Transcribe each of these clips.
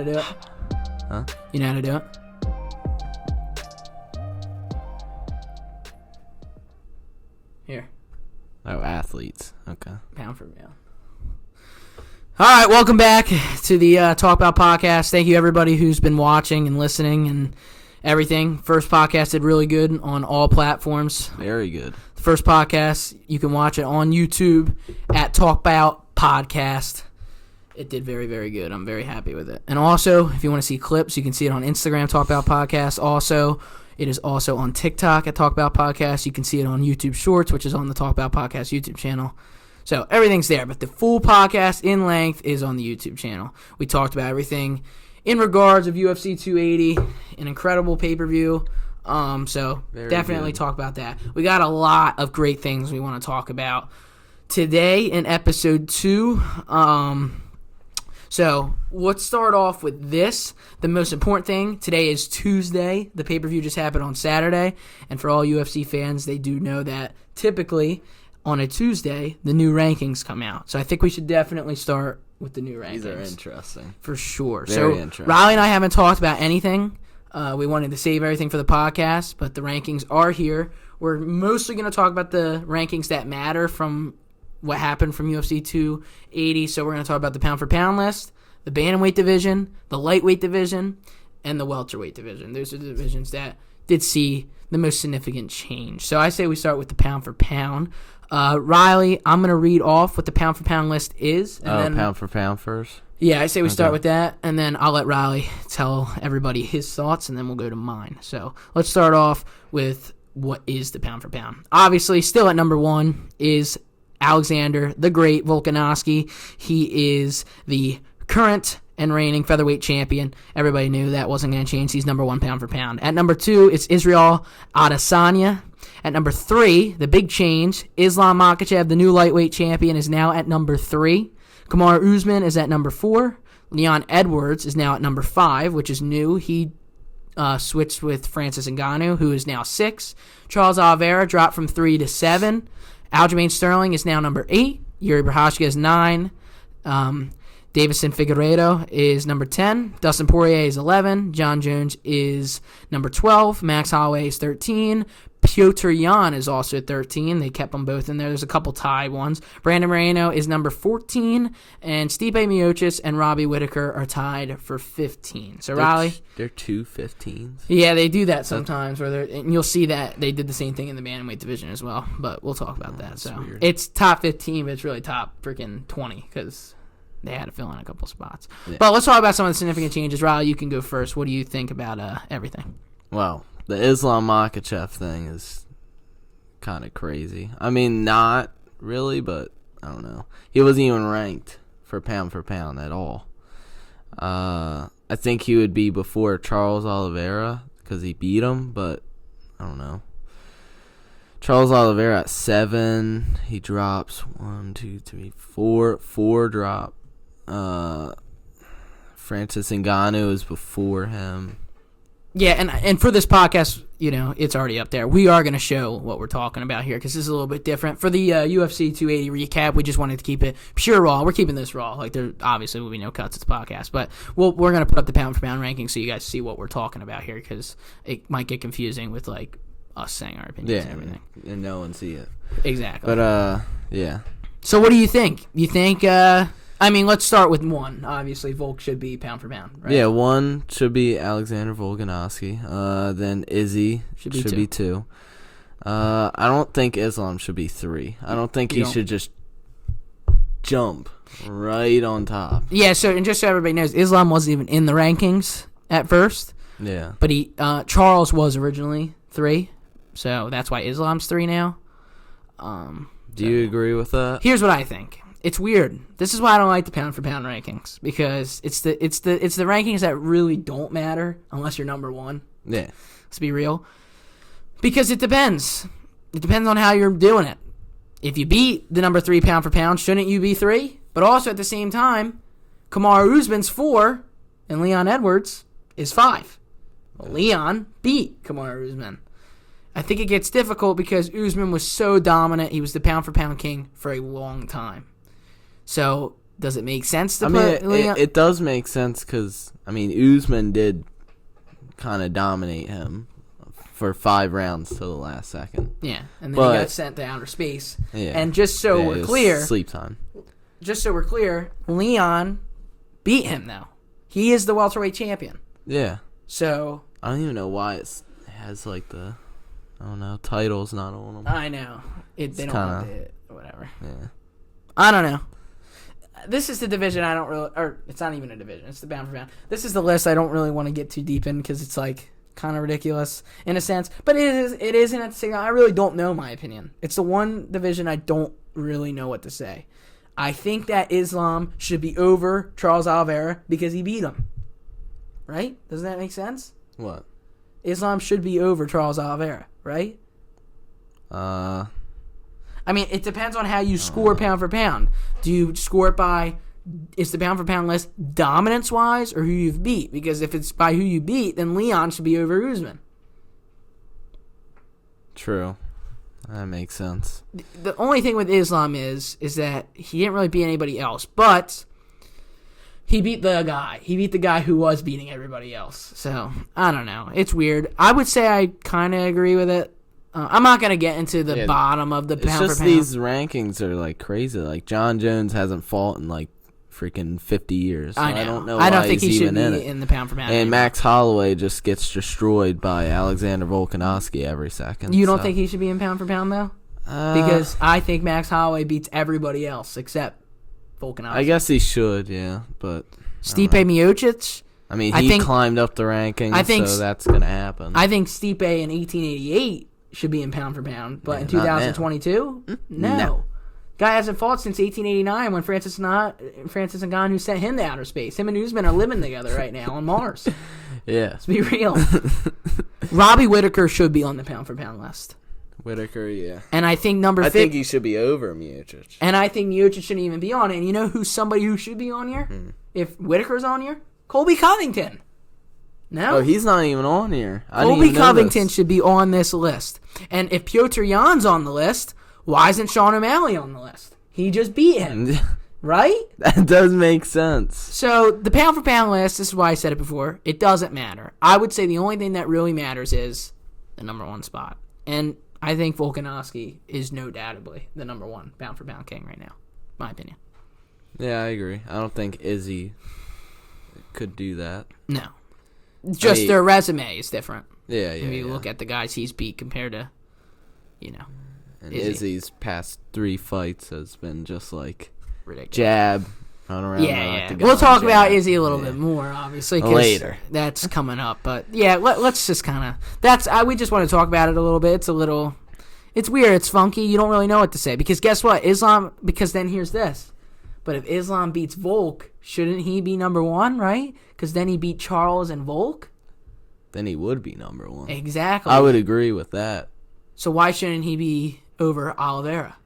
to do it? Huh? You know how to do it? Here. Oh, athletes. Okay. Pound for pound. All right, welcome back to the Talk About podcast. Thank you, everybody who's been watching and listening and everything. First podcast did really good on all platforms. Very good. The first podcast, you can watch it on YouTube at Talk About Podcast. It did very, very good. I'm very happy with it. And also, if you want to see clips, you can see it on Instagram, Talk About Podcast. Also, it is also on TikTok at Talk About Podcast. You can see it on YouTube Shorts, which is on the Talk About Podcast YouTube channel. So everything's there, but the full podcast in length is on the YouTube channel. We talked about everything in regards of UFC 280, an incredible pay-per-view. So Very definitely good. talk about that. We got a lot of great things we want to talk about today in episode 2. So let's start off with this. The most important thing, today is Tuesday. The pay-per-view just happened on Saturday. And for all UFC fans, they do know that typically on a Tuesday, the new rankings come out. So I think we should definitely start with the new rankings. These are interesting. For sure. Very so interesting. Riley and I haven't talked about anything. We wanted to save everything for the podcast, but the rankings are here. We're mostly going to talk about the rankings that matter from what happened from UFC 280. So we're going to talk about the pound-for-pound list, the bantamweight division, the lightweight division, and the welterweight division. Those are the divisions that did see the most significant change. So I say we start with the pound-for-pound. Riley, I'm going to read off what the pound-for-pound list is. And then, pound for pound first? Yeah, I say we start with that, and then I'll let Riley tell everybody his thoughts, and then we'll go to mine. So let's start off with what is the pound-for-pound. Obviously, still at number 1 is Alexander the Great Volkanovski. He is the current and reigning featherweight champion. Everybody knew that wasn't going to change. He's number 1 pound-for-pound. At number 2, it's Israel Adesanya. At number 3, the big change, Islam Makhachev, the new lightweight champion, is now at number 3. Kamaru Usman is at number 4. Leon Edwards is now at number 5, which is new. He switched with Francis Ngannou, who is now 6. Charles Oliveira dropped from 3 to 7. Aljamain Sterling is now number 8. Yuri Prochazka is 9. Davison Figueiredo is number 10. Dustin Poirier is 11. John Jones is number 12. Max Holloway is 13. Petr Yan is also 13. They kept them both in there. There's a couple tied ones. Brandon Moreno is number 14. And Stipe Miocic and Robbie Whittaker are tied for 15. So, Riley? They're 2 15s. Yeah, they do that sometimes. And you'll see that they did the same thing in the bantamweight division as well. But we'll talk about that. So weird. It's top 15, but it's really top freaking 20 because they had to fill in a couple spots. Yeah. But let's talk about some of the significant changes. Riley, you can go first. What do you think about everything? Well, the Islam Makhachev thing is kind of crazy. I mean, not really, but I don't know. He wasn't even ranked for pound at all. I think he would be before Charles Oliveira because he beat him, but I don't know. Charles Oliveira at 7. He drops 1, 2, 3, 4. 4 drop. Francis Ngannou is before him. Yeah, and for this podcast, you know, it's already up there. We are going to show what we're talking about here because this is a little bit different. For the UFC 280 recap, we just wanted to keep it pure raw. We're keeping this raw. Like, there obviously will be no cuts. It's a podcast. But we're going to put up the pound-for-pound ranking so you guys see what we're talking about here because it might get confusing with, like, us saying our opinions and everything. And no one see it. Exactly. But, yeah. So what do you think? You think, I mean, let's start with 1. Obviously, Volk should be pound-for-pound, right? Yeah, 1 should be Alexander Volkanovski. Then Izzy should be 2. I don't think Islam should be 3. I don't think he should just jump right on top. Yeah, so, and just so everybody knows, Islam wasn't even in the rankings at first. Yeah. But Charles was originally 3, so that's why Islam's 3 now. Do you agree with that? Here's what I think. It's weird. This is why I don't like the pound-for-pound rankings because it's the rankings that really don't matter unless you're number 1. Yeah. Let's be real. Because it depends. It depends on how you're doing it. If you beat the number 3 pound-for-pound, shouldn't you be 3? But also at the same time, Kamaru Usman's 4 and Leon Edwards is 5. Well, Leon beat Kamaru Usman. I think it gets difficult because Usman was so dominant. He was the pound-for-pound king for a long time. So Does it make sense to I mean, put Leon? it does make sense because, I mean, Usman did kind of dominate him for 5 rounds to the last second. Yeah, and then he got sent to outer space. Yeah. And just so we're clear, sleep time. Just so we're clear, Leon beat him though. He is the welterweight champion. Yeah. So I don't even know why it has like the, I don't know, titles not on them. I know they don't want it. Whatever. Yeah. I don't know. This is the division I don't really, or it's not even a division. It's the pound for pound. This is the list I don't really want to get too deep in because it's like kind of ridiculous in a sense. But it isn't at the same time. I really don't know my opinion. It's the one division I don't really know what to say. I think that Islam should be over Charles Oliveira because he beat him. Right? Doesn't that make sense? What? Islam should be over Charles Oliveira, right? I mean, it depends on how you score pound for pound. Do you score it by, is the pound for pound list dominance-wise or who you've beat? Because if it's by who you beat, then Leon should be over Usman. True. That makes sense. The only thing with Islam is that he didn't really beat anybody else, but he beat the guy. He beat the guy who was beating everybody else. So, I don't know. It's weird. I would say I kind of agree with it. I'm not going to get into the bottom of the pound for pound. It's just these rankings are like crazy. Like John Jones hasn't fought in like freaking 50 years. So I know. I don't know I don't why think he's he should even be in the pound for pound. And anymore. Max Holloway just gets destroyed by Alexander Volkanovski every second. You don't think he should be in pound for pound, though? Because I think Max Holloway beats everybody else except Volkanovski. I guess he should, yeah. But Stipe Miocic? I mean, he climbed up the rankings, so that's going to happen. I think Stipe in 1888 should be in pound for pound, but in 2022, no. Guy hasn't fought since 1889 when Francis Ngannou sent him to outer space. Him and Usman are living together right now on Mars. Yeah. Let's be real. Robbie Whittaker should be on the pound for pound list. Whittaker, yeah. And I think I think he should be over Miocic. And I think Miocic shouldn't even be on it. And you know who's somebody who should be on here? If Whittaker's on here? Colby Covington. No? Oh, he's not even on here. Colby Covington should be on this list. And if Piotr Jan's on the list, why isn't Sean O'Malley on the list? He just beat him. Right? That does make sense. So, the pound for pound list, this is why I said it before, it doesn't matter. I would say the only thing that really matters is the number 1 spot. And I think Volkanovski is no doubtably the number 1 pound for pound king right now. My opinion. Yeah, I agree. I don't think Izzy could do that. No. Just their resume is different. Yeah. If you look at the guys he's beat compared to, And Izzy's past 3 fights has been just like ridiculous. Jab, run around. Yeah. We'll talk about Izzy a little bit more, obviously, later. That's coming up. But yeah, let's just kind of we just want to talk about it a little bit. It's weird. It's funky. You don't really know what to say because guess what? Because then here's this. But if Islam beats Volk, shouldn't he be number 1, right? Because then he beat Charles and Volk. Then he would be number 1. Exactly. I would agree with that. So why shouldn't he be over Oliveira?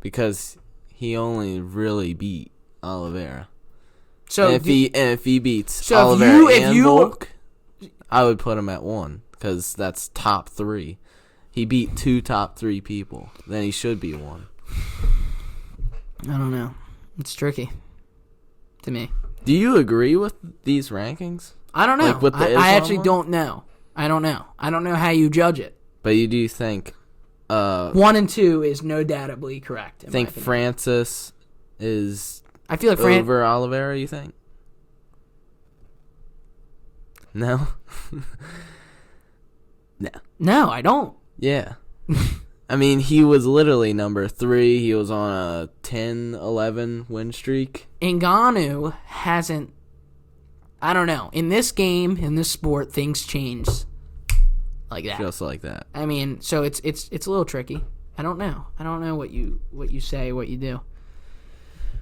Because he only really beat Oliveira. So and if he beats Oliveira and Volk, I would put him at 1 because that's top 3. He beat 2 top 3 people. Then he should be 1. I don't know. It's tricky to me. Do you agree with these rankings? I don't know. Like with the I actually one? don't know. I don't know how you judge it. But you do think 1 and 2 is no doubtably correct. Think Francis is I feel like over Oliveira, you think? No? No, I don't. Yeah. I mean, he was literally number 3. He was on a 10-11 win streak. Ngannou hasn't. I don't know. In this game, in this sport, things change like that. Just like that. I mean, so it's a little tricky. I don't know. I don't know what you say, what you do.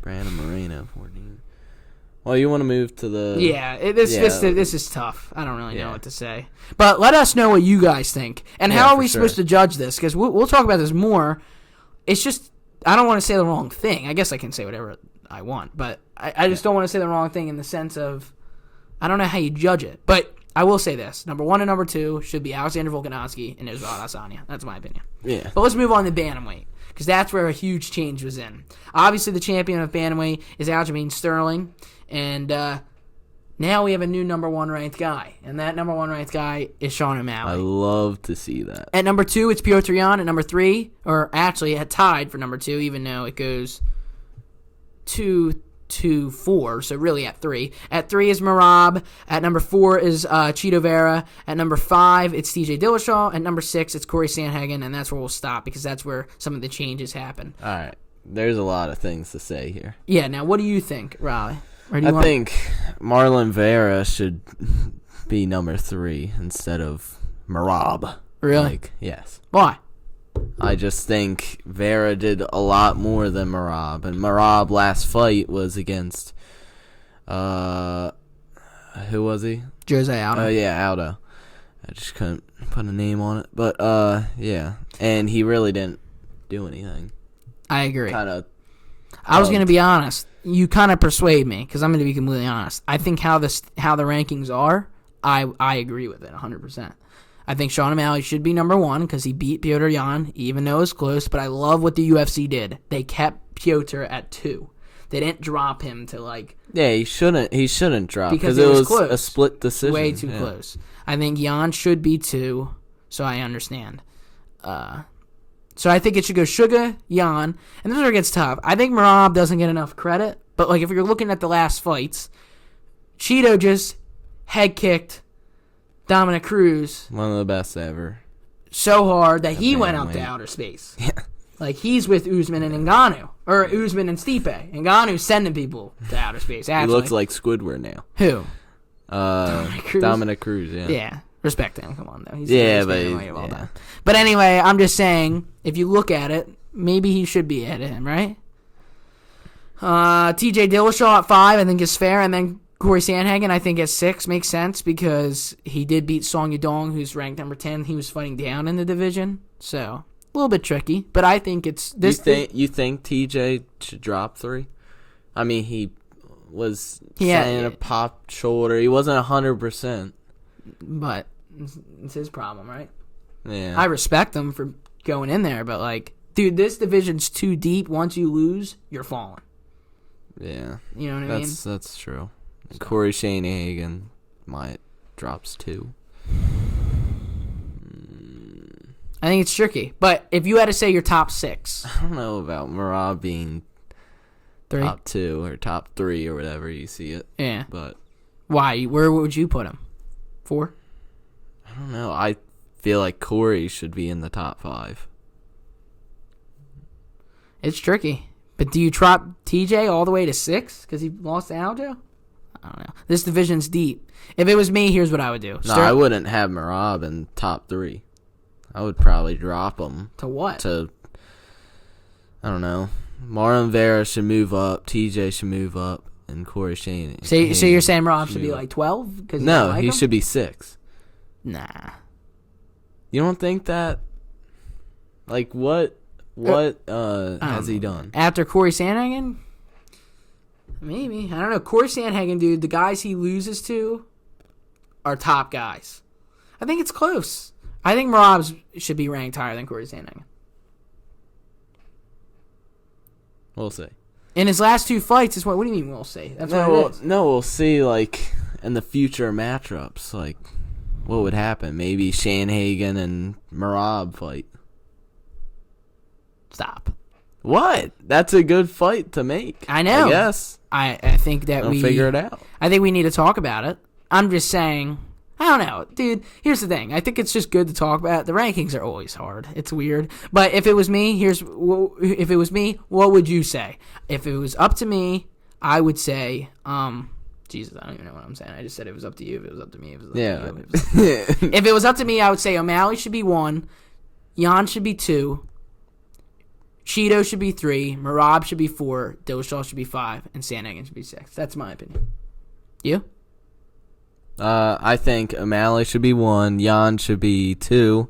Brandon Moreno, 14. Well, you want to move to the... This is tough. I don't really know what to say. But let us know what you guys think. And how are we supposed to judge this? Because we'll talk about this more. It's just, I don't want to say the wrong thing. I guess I can say whatever I want. But I just don't want to say the wrong thing in the sense of, I don't know how you judge it. But I will say this. Number 1 and number 2 should be Alexander Volkanovski and Israel Adesanya. That's my opinion. Yeah. But let's move on to bantamweight. because that's where a huge change was in. Obviously, the champion of Bantamweight is Aljamain Sterling, and now we have a new number 1 ranked guy, and that number 1 ranked guy is Sean O'Malley. I love to see that. At number 2, it's Petr Yan. At number 3, or actually it tied for number 2, even though it goes 2-4, so really at 3. At 3 is Merab. At number 4 is Chito Vera. At number 5, it's TJ Dillashaw. At number 6, it's Corey Sandhagen, and that's where we'll stop because that's where some of the changes happen. All right. There's a lot of things to say here. Yeah, now what do you think, Riley? I think Marlon Vera should be number 3 instead of Merab. Really? Yes. Why? I just think Vera did a lot more than Merab, and Merab last fight was against who was he? Jose Aldo. Oh yeah, Aldo. I just couldn't put a name on it, but yeah, and he really didn't do anything. I agree. I was going to be honest. You kind of persuade me because I'm going to be completely honest. I think how the rankings are, I agree with it 100%. I think Sean O'Malley should be number 1 because he beat Petr Yan, even though it was close. But I love what the UFC did. They kept Petr at 2. They didn't drop him to Yeah, he shouldn't drop because it was close. A split decision. Way too close. I think Yan should be 2, so I understand. So I think it should go Sugar, Yan, and this is where it gets tough. I think Merab doesn't get enough credit, but if you're looking at the last fights, Cheeto just head kicked Dominic Cruz. One of the best ever. So hard that he went out to outer space. Yeah. He's with Usman and Ngannou. Or Usman and Stipe. Ngannou's sending people to outer space. Actually. He looks like Squidward now. Who? Dominic Cruz, yeah. Yeah. Respect him. Come on, though. He's yeah. But anyway, I'm just saying, if you look at it, maybe he should be ahead of him, right? TJ Dillashaw at 5, I think is fair. And then Corey Sandhagen, I think at 6 makes sense because he did beat Song Yadong, who's ranked number 10. He was fighting down in the division, so a little bit tricky. But I think it's this. You think TJ should drop 3? I mean, he was saying a popped shoulder. He wasn't 100%. But it's his problem, right? Yeah. I respect him for going in there, but dude, this division's too deep. Once you lose, you're falling. Yeah. You know what I mean? That's true. So. Corey Sandhagen might drops 2. I think it's tricky. But if you had to say your top 6. I don't know about Merab being 3? Top 2 or top 3 or whatever you see it. Yeah. But why? Where would you put him? 4? I don't know. I feel like Corey should be in the top 5. It's tricky. But do you drop TJ all the way to 6 because he lost to Aljo? I don't know. This division's deep. If it was me, here's what I would do. No, I wouldn't have Merab in top 3. I would probably drop him. To what? I don't know. Marlon Vera should move up. TJ should move up. And Corey Sandhagen. So you're saying Rob should be 12? No, he should be 6. Nah. You don't think that? What has he done? After Corey Sandhagen? Maybe. I don't know. Corey Sandhagen, dude, the guys he loses to are top guys. I think it's close. I think Merab should be ranked higher than Corey Sandhagen. We'll see. In his last 2 fights, what do you mean we'll see? That's what it is. No, we'll see, in the future matchups, what would happen. Maybe Sandhagen and Merab fight. Stop. What? That's a good fight to make. I know. I guess. I think that I'll figure it out. I think we need to talk about it. I'm just saying, I don't know. Dude, here's the thing. I think it's just good to talk about it. The rankings are always hard. It's weird. But if it was me, what would you say? If it was up to me, I would say, Jesus, I don't even know what I'm saying. I just said it was up to you. If it was up to me, it was up to you. If it was up to me, I would say O'Malley should be 1, Yan should be 2, Cheeto should be 3, Merab should be 4, Dillashaw should be 5, and Sandhagen should be 6. That's my opinion. You? I think O'Malley should be 1, Yan should be 2,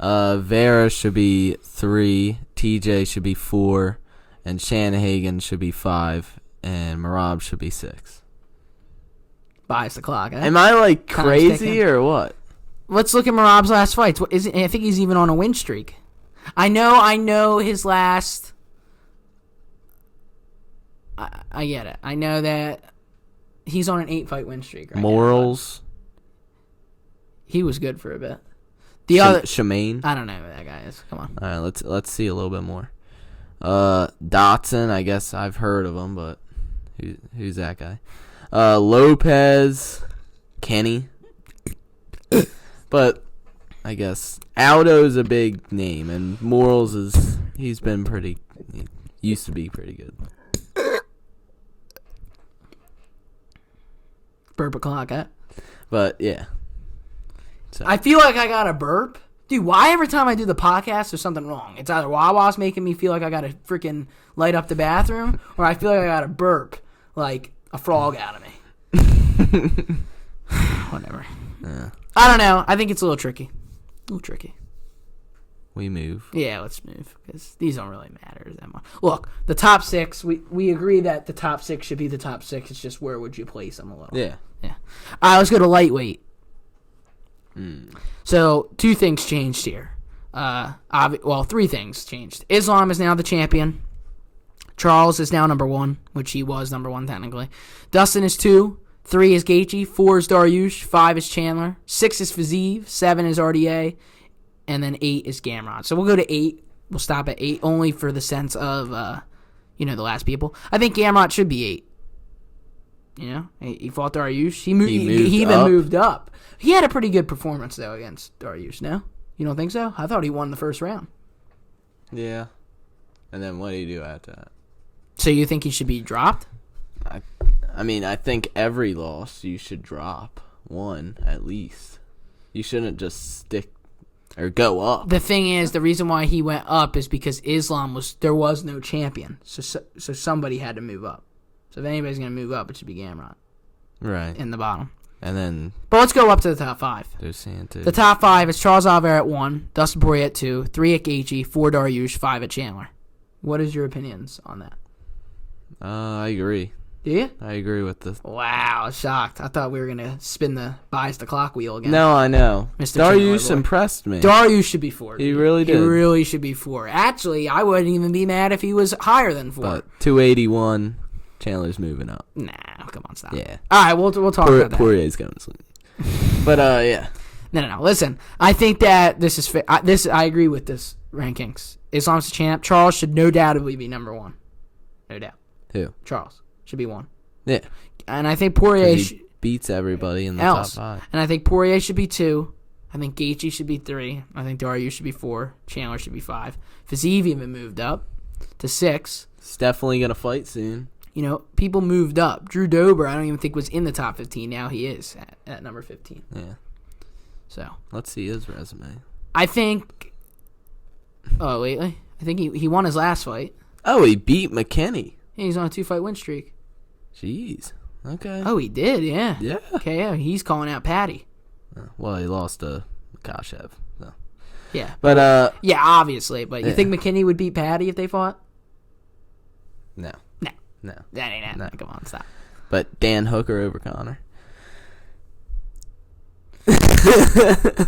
Vera should be 3, TJ should be 4, and Sandhagen should be 5, and Merab should be 6. Buys the clock. Eh? Am I crazy or what? Let's look at Merab's last fights. I think he's even on a win streak. I know his last. I get it. I know that he's on an 8-fight win streak right Morals. now. He was good for a bit. The other Shemaine. I don't know who that guy is. Come on. All right, let's see a little bit more. Dotson, I guess I've heard of him, but who's that guy? Lopez, Kenny. But I guess Aldo's a big name, and Morals he's been he used to be pretty good. Burp a clock, huh? But yeah. So. I feel like I got a burp. Dude, why every time I do the podcast there's something wrong? It's either Wawa's making me feel like I got to freaking light up the bathroom, or I feel like I got to burp like a frog out of me. Whatever. Yeah. I don't know. I think it's a little tricky. We move. Yeah, let's move, because these don't really matter that much. Look, the top 6, we agree that the top 6 should be the top 6. It's just where would you place them a little. Yeah. All right, let's go to lightweight. Mm. So, 2 things changed here. 3 things changed. Islam is now the champion. Charles is now number 1, which he was number 1 technically. Dustin is 2. 3 is Gaethje. 4 is Dariush. 5 is Chandler. 6 is Fiziev. 7 is RDA. And then 8 is Gamrot. So we'll go to 8. We'll stop at 8 only for the sense of, the last people. I think Gamrot should be 8. You know, he fought Dariush. He even moved up. He had a pretty good performance, though, against Dariush, no? You don't think so? I thought he won the first round. Yeah. And then what do you do after that? So you think he should be dropped? I mean, I think every loss you should drop 1 at least. You shouldn't just stick or go up. The thing is, the reason why he went up is because there was no champion. So somebody had to move up. So if anybody's going to move up, it should be Gamrot. Right. In the bottom. And then... But let's go up to the top 5. There's Santos. The top 5 is Charles Oliveira at 1, Dustin Poirier at 2, 3 at Gaethje, 4 Dariush, 5 at Chandler. What is your opinions on that? I agree. Do you? I agree with this. Wow, shocked. I thought we were going to spin the bias the clock wheel again. No, I know. Mr. Dariush impressed me. Dariush should be 4. He really did. He really should be 4. Actually, I wouldn't even be mad if he was higher than 4. But 281, Chandler's moving up. Nah, come on, stop. Yeah. All right, we'll talk about that. Poirier's going to sleep. But, yeah. No. Listen, I think that this is I agree with this rankings. Islam's the champ. Charles should no doubtably be number 1. No doubt. Who? Charles should be 1. Yeah. And I think Poirier beats everybody in the top 5. And I think Poirier should be 2. I think Gaethje should be 3. I think Dariush should be 4. Chandler should be 5. Fiziev even moved up to 6. He's definitely going to fight soon. You know, people moved up. Drew Dober, I don't even think was in the top 15. Now he is at number 15. Yeah. So. Let's see his resume. I think... Oh, lately? I think he won his last fight. Oh, he beat McKinney. Yeah, he's on a 2-fight win streak. Jeez. Okay. Oh, he did, yeah. Yeah. Okay, yeah, he's calling out Patty. Well, he lost to Makhachev. So. Yeah. But, yeah, obviously. But you yeah. think McKinney would beat Patty if they fought? No. No. That ain't happening. No. Come on, stop. But Dan Hooker over Connor.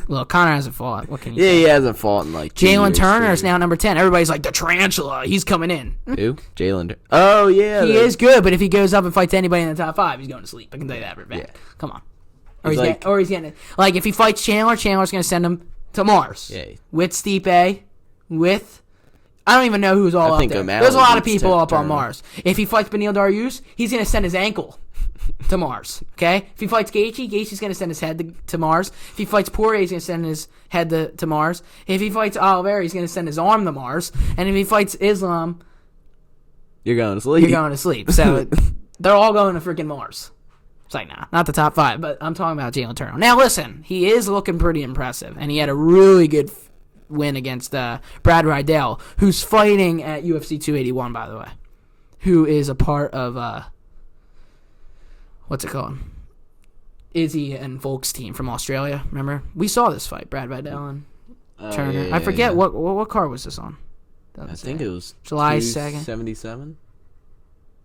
Well, Connor hasn't fought. What can you say? say? He hasn't fought in like 2 Jalen years, Turner is now number 10. Everybody's like, the Tarantula. He's coming in. Who? Jalen Turner. Oh, yeah. He is good, but if he goes up and fights anybody in the top 5, he's going to sleep. I can tell you that for a fact. Yeah. Come on. Or he's getting like, if he fights Chandler's going to send him to Mars. Yeah. With Stipe, with... I don't even know who's all up there. O'Malley There's a lot of people up Turner. on Mars. If he fights Beneil Dariush, he's going to send his ankle to Mars. Okay? If he fights Gaethje's going to send his head to Mars. If he fights Poirier, he's going to send his head to Mars. If he fights Oliveira, he's going to send his arm to Mars. And if he fights Islam, you're going to sleep. You're going to sleep. So they're all going to freaking Mars. It's like, nah, not the top 5, but I'm talking about Jalen Turner. Now, listen, he is looking pretty impressive, and he had a really good win against Brad Riddell, who's fighting at UFC 281, by the way, who is a part of, what's it called? Izzy and Volk's team from Australia, remember? We saw this fight, Brad Riddell and Turner. Yeah, I forget, yeah. What card was this on? I think it was July 2nd. 77?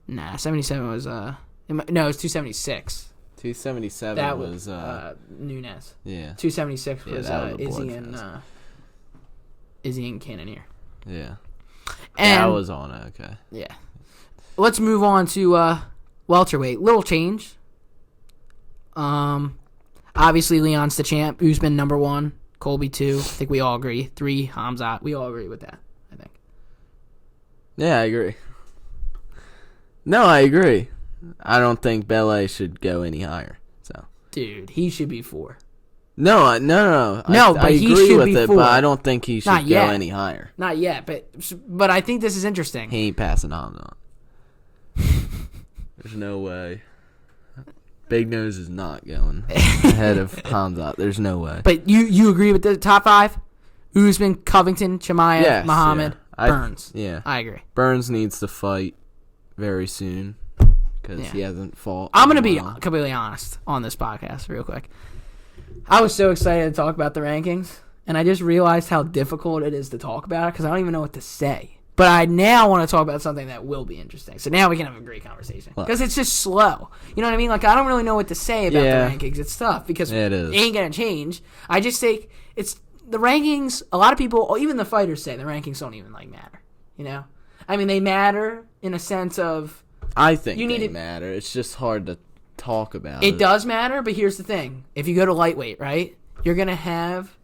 Nah, 77 was, no, it was 276. 277 that was Nunes. Yeah. 276 was that was Izzy and Izzy and Cannonier. Yeah. And That was on it. Okay. yeah. Let's move on to welterweight. Little change. Obviously Leon's the champ. Usman number 1. Colby 2. I think we all agree. 3. Hamzat. We all agree with that, I think. Yeah, I agree. No, I agree. I don't think Bele should go any higher. So. Dude, he should be 4. No. But I he agree should with be it, 4. but I don't think he should Not go yet. any higher. Not yet, but I think this is interesting. He ain't passing Hamzat. There's no way. Big Nose is not going ahead of Hamzat. There's no way. But you agree with the top 5? Usman, Covington, Chimaev, Yes, Muhammad, yeah. Burns. Yeah. I agree. Burns needs to fight very soon because he hasn't fought. I'm going to in be a while. completely honest on this podcast real quick. I was so excited to talk about the rankings, and I just realized how difficult it is to talk about it because I don't even know what to say. But I now want to talk about something that will be interesting. So now we can have a great conversation. Because it's just slow. You know what I mean? Like, I don't really know what to say about the rankings. It's tough because it ain't going to change. I just think it's the rankings. A lot of people, even the fighters, say the rankings don't even, like, matter. You know? I mean, they matter in a sense of... I think they matter. It's just hard to talk about. It does matter, but here's the thing. If you go to lightweight, right, you're going to have...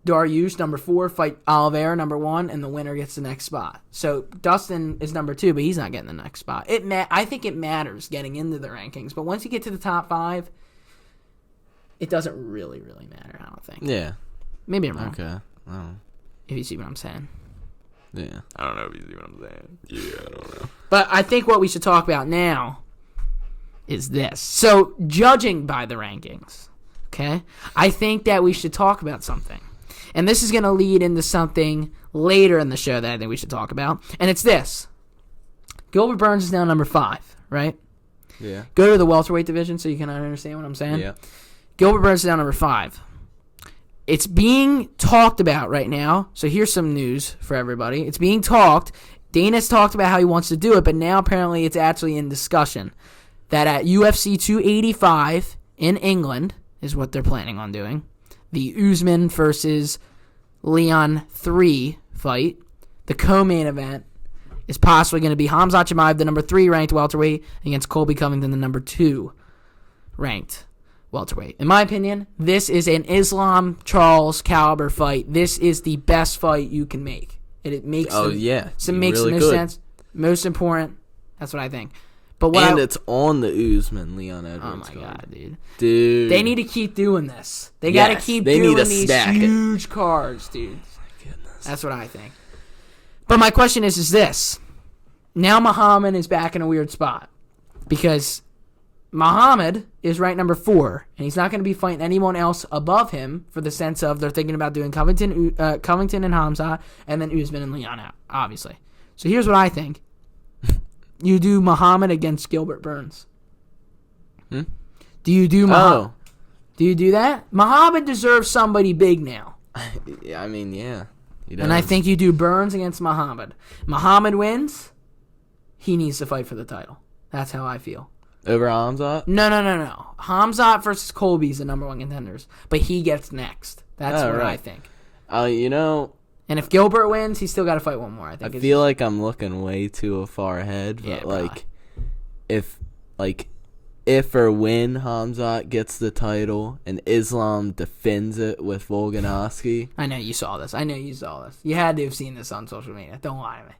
Dariush, number 4, fight Oliveira, number 1, and the winner gets the next spot. So Dustin is number 2, but he's not getting the next spot. I think it matters getting into the rankings, but once you get to the top 5, it doesn't really, really matter, I don't think. Yeah. Maybe I'm wrong. Okay. Oh. If you see what I'm saying. Yeah. I don't know if you see what I'm saying. Yeah, I don't know. But I think what we should talk about now is this. So, judging by the rankings, okay, I think that we should talk about something. And this is going to lead into something later in the show that I think we should talk about. And it's this. Gilbert Burns is now number 5, right? Yeah. Go to the welterweight division so you can understand what I'm saying. Yeah. Gilbert Burns is now number 5. It's being talked about right now. So here's some news for everybody. It's being talked. Dana's talked about how he wants to do it, but now apparently it's actually in discussion that at UFC 285 in England is what they're planning on doing. The Usman versus Leon 3 fight, the co-main event, is possibly going to be Hamzat Chimaev, the number 3 ranked welterweight, against Colby Covington, the number 2 ranked welterweight. In my opinion, this is an Islam Charles caliber fight. This is the best fight you can make. It makes makes no sense. Most important, that's what I think. But it's on the Usman Leon Edwards. Oh my god, dude! They need to keep doing this. They got to keep doing these huge cards, dude. My goodness. That's what I think. But my question is this: now Muhammad is back in a weird spot because Muhammad is ranked number 4, and he's not going to be fighting anyone else above him for the sense of they're thinking about doing Covington and Hamzat, and then Usman and Leon out, obviously. So here's what I think. You do Muhammad against Gilbert Burns. Do you do Muhammad? Do you do that? Muhammad deserves somebody big now. I mean, yeah. He does. And I think you do Burns against Muhammad. Muhammad wins, he needs to fight for the title. That's how I feel. Over Hamzat? No. Hamzat versus Colby is the number 1 contenders, but he gets next. That's what I think. And if Gilbert wins, he's still got to fight one more. I feel like I'm looking way too far ahead. But if or when Hamzat gets the title and Islam defends it with Volkanovski. I know you saw this. You had to have seen this on social media. Don't lie to me.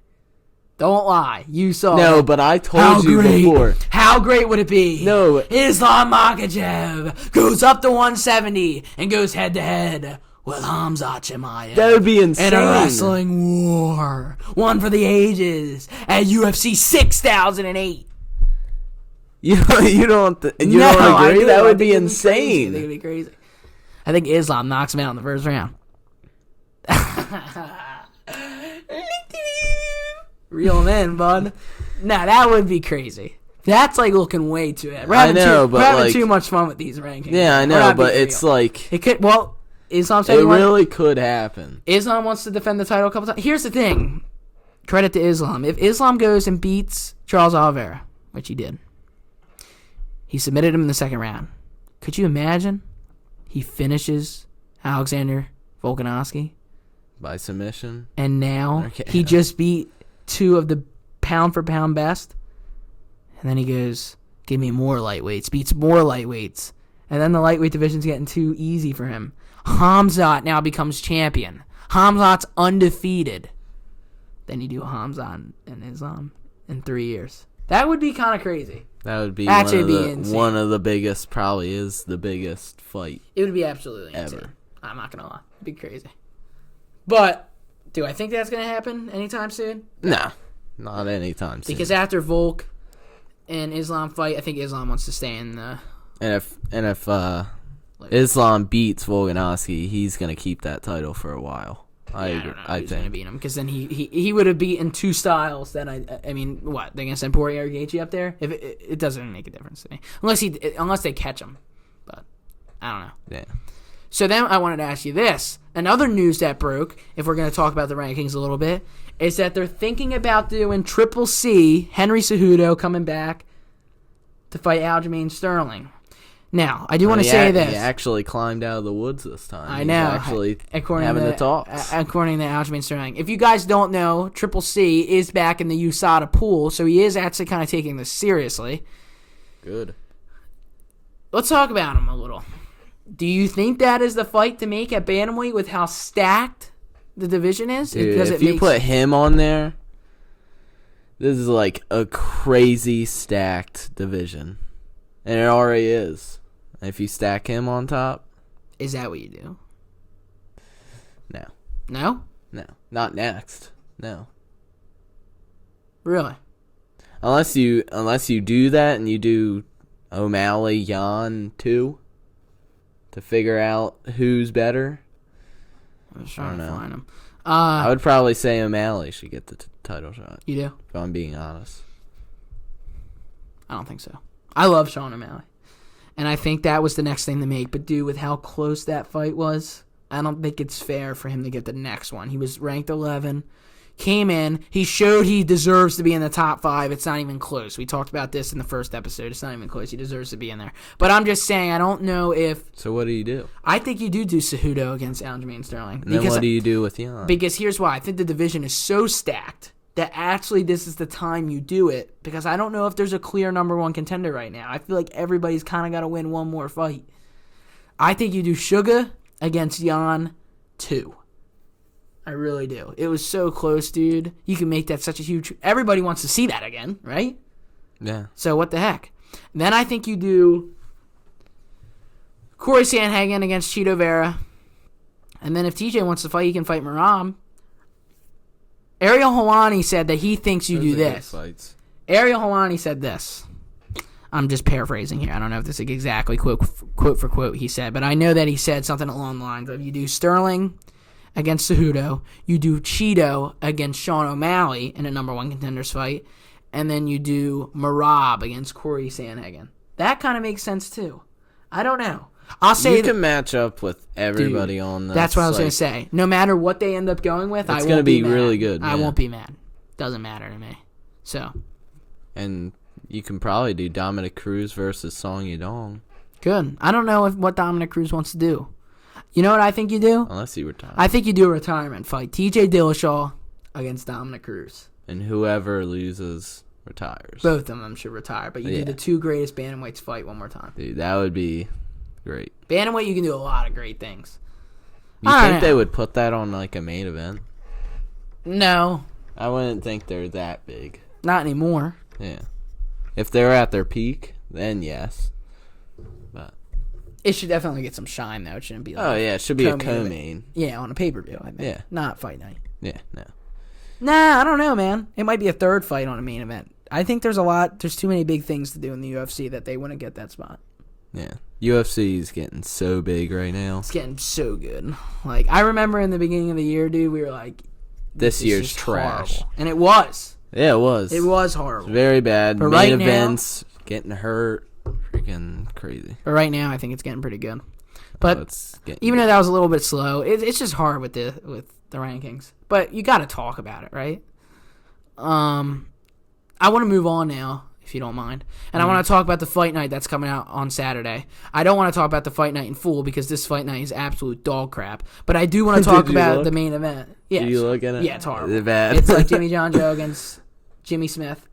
Don't lie. You saw it. No, but I told you before. How great would it be? No. Islam Makhachev goes up to 170 and goes head-to-head with Hamzat Chimaev. That would be insane. In a wrestling war. One for the ages at UFC 6008. You don't agree? That would be insane. I think it'd be crazy. I think Islam knocks him out in the first round. Reel him in, bud. Nah, that would be crazy. That's like looking way too ahead. We're having too much fun with these rankings. Yeah, I know, but it's like it could. Well, Islam said it really could happen. Islam wants to defend the title a couple times. Here's the thing. Credit to Islam. If Islam goes and beats Charles Oliveira, which he did, he submitted him in the second round. Could you imagine? He finishes Alexander Volkanovski. By submission. And now Okay. he just beat 2 of the pound-for-pound best. And then he goes, give me more lightweights, beats more lightweights. And then the lightweight division's getting too easy for him. Khamzat now becomes champion. Khamzat's undefeated. Then you do Khamzat and Islam in 3 years. That would be kind of crazy. That would be insane. one of the biggest, probably is the biggest fight. It would be absolutely ever. insane. I'm not going to lie. It'd be crazy. But do I think that's going to happen anytime soon? Nah, not anytime soon. Because after Volk and Islam fight, I think Islam wants to stay in the... And if Islam beats Volkanovski, he's going to keep that title for a while. I agree. I Who's going to think. beat him? Because then he would have beaten 2 styles. That I mean, what? They're going to send Poirier Gaethje up there? If it doesn't make a difference to me, unless they catch him. But I don't know. Yeah. So then I wanted to ask you this. Another news that broke, if we're going to talk about the rankings a little bit, is that they're thinking about doing Triple C, Henry Cejudo coming back to fight Aljamain Sterling. Now, I do want to say this. He actually climbed out of the woods this time. I know. He's actually having the talks. According to Aljamain Sterling. If you guys don't know, Triple C is back in the USADA pool, so he is actually kind of taking this seriously. Good. Let's talk about him a little. Do you think that is the fight to make at bantamweight with how stacked the division is? Dude, if you put him on there, this is like a crazy stacked division. And it already is. If you stack him on top. Is that what you do? No. No? No. Not next. No. Really? Unless you do that and you do O'Malley, Jan, 2 to figure out who's better. I'm just trying to find him. I would probably say O'Malley should get the title shot. You do? If I'm being honest. I don't think so. I love Sean O'Malley. And I think that was the next thing to make. But, dude, with how close that fight was, I don't think it's fair for him to get the next one. He was ranked 11, came in. He showed he deserves to be in the top 5. It's not even close. We talked about this in the first episode. It's not even close. He deserves to be in there. But I'm just saying, I don't know if... So what do you do? I think you do Cejudo against Aljamain Sterling. And then what do you do with Jan? Because here's why. I think the division is so stacked that actually this is the time you do it, because I don't know if there's a clear number 1 contender right now. I feel like everybody's kind of got to win one more fight. I think you do Suga against Jan 2. I really do. It was so close, dude. You can make that such a huge... Everybody wants to see that again, right? Yeah. So what the heck? Then I think you do Corey Sandhagen against Cheeto Vera. And then if TJ wants to fight, he can fight Merab. Ariel Helwani said that he thinks you do this. Ariel Helwani said this. I'm just paraphrasing here. I don't know if this is exactly quote for quote he said, but I know that he said something along the lines of you do Sterling against Cejudo, you do Cheeto against Sean O'Malley in a number 1 contenders fight, and then you do Merab against Corey Sandhagen. That kind of makes sense too. I don't know. I'll say you can match up with everybody on this. That's what I was going to say. No matter what they end up going with, I won't be mad. It's going to be really good. I won't be mad. Doesn't matter to me. So. And you can probably do Dominic Cruz versus Song Yadong. Good. I don't know what Dominic Cruz wants to do. You know what I think you do? Unless he retires. I think you do a retirement fight. TJ Dillashaw against Dominic Cruz. And whoever loses retires. Both of them should retire, but you do the 2 greatest bantamweights fight one more time. Dude, that would be great. Bantamweight, you can do a lot of great things. You think they would put that on like a main event? No. I wouldn't think they're that big. Not anymore. Yeah. If they're at their peak, then yes. But it should definitely get some shine, though. It shouldn't be like... Oh, yeah. It should be a co-main. Yeah, on a pay-per-view, I think. Yeah. Not fight night. Yeah, no. Nah, I don't know, man. It might be a 3rd fight on a main event. I think there's too many big things to do in the UFC that they wouldn't get that spot. Yeah. UFC is getting so big right now. It's getting so good. Like, I remember in the beginning of the year, dude, we were like... This year's trash. Horrible. And it was. Yeah, it was. It was horrible. It's very bad. But main events, getting hurt, freaking crazy. But right now, I think it's getting pretty good. But even good. though that was a little bit slow, it's just hard with the rankings. But you got to talk about it, right? I want to move on now. if you don't mind. And I want to talk about the fight night that's coming out on Saturday. I don't want to talk about the fight night in full because this fight night is absolute dog crap. But I do want to talk about the main event. Yeah, Did you look at it? Yeah, it's horrible. It's bad. It's like Jimmy John Joe against Jimmy Smith.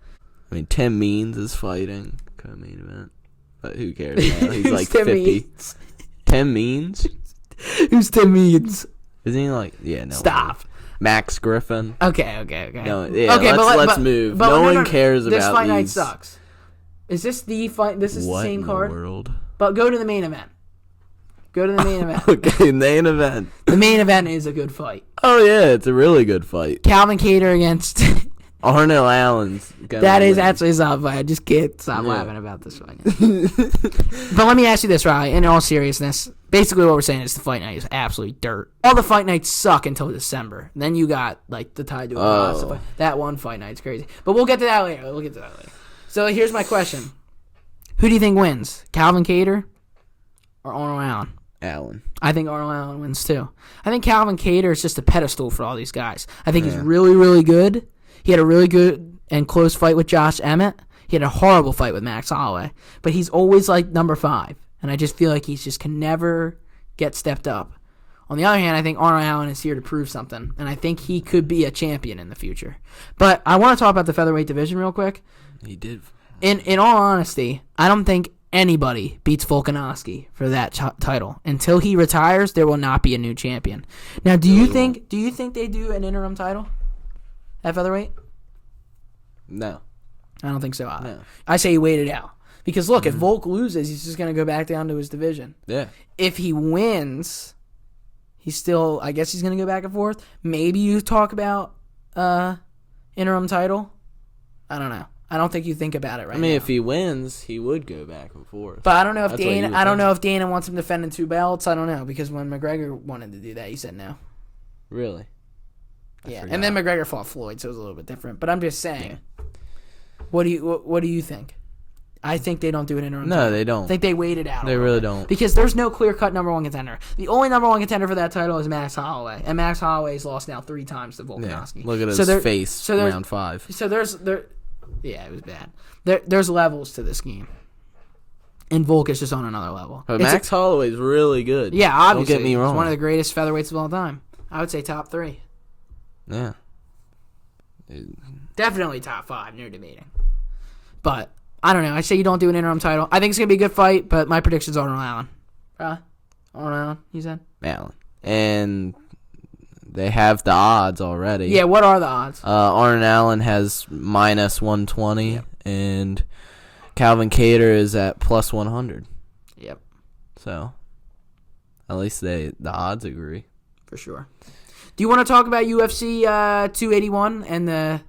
I mean, Tim Means is fighting co-main event, but who cares? Now? He's like Tim 50. Means? Tim Means? Who's Tim Means? Isn't he like? Yeah, no. Stop. Max Griffin. Okay. No, yeah. Okay, let's move. No one cares about this fight night these. sucks. Is this the fight? This is What the same in card. The world? But go to the main event. Go to the main event. Okay, main event. The main event is a good fight. Oh yeah, it's a really good fight. Calvin Kattar against Arnold Allen's. That is actually a solid fight. I just can't stop laughing about this fight. But let me ask you this, Riley. In all seriousness, basically what we're saying is the fight night is absolutely dirt. All the fight nights suck until December. Then you got like the Ty Duarte. That one fight night's crazy. But we'll get to that later. So here's my question: who do you think wins, Calvin Kattar or Arnold Allen? Allen. I think Arnold Allen wins too. I think Calvin Kattar is just a pedestal for all these guys. I think he's really, really good. He had a really good and close fight with Josh Emmett. He had a horrible fight with Max Holloway. But he's always like number 5. And I just feel like he just can never get stepped up. On the other hand, I think Arnold Allen is here to prove something. And I think he could be a champion in the future. But I want to talk about the featherweight division real quick. He did. In all honesty, I don't think anybody beats Volkanovski for that title. Until he retires, there will not be a new champion. Now, do you think they do an interim title at featherweight? No. I don't think so either. No. I say he wait it out. Because look, if Volk loses, he's just going to go back down to his division. Yeah. If he wins, he's still, I guess he's going to go back and forth. Maybe you talk about interim title. I don't know. I don't think you think about it right now. I mean, if he wins, he would go back and forth. But I don't know if Dana wants him defending 2 belts. I don't know, because when McGregor wanted to do that, he said no. Really? Yeah, and then McGregor fought Floyd, so it was a little bit different. But I'm just saying. Yeah. What do you think? I think they don't do an interim. No, they don't. I think they wait it out. They really don't. Because there's no clear-cut number 1 contender. The only number 1 contender for that title is Max Holloway, and Max Holloway's lost now 3 times to Volkanovski. Yeah. Look at his face round 5. So yeah, it was bad. There's levels to this game. And Volk is just on another level. But Max Holloway's really good. Yeah, obviously. Don't get me wrong. He's one of the greatest featherweights of all time. I would say top 3. Yeah. Definitely top 5, no debating. But, I don't know. I say you don't do an interim title. I think it's going to be a good fight, but my prediction's Arnold Allen. Arnold Allen, you said? Allen. And they have the odds already. Yeah, what are the odds? Arnold Allen has minus 120, yep. And Calvin Kattar is at plus 100. Yep. So, at least the odds agree. For sure. Do you want to talk about UFC 281 and the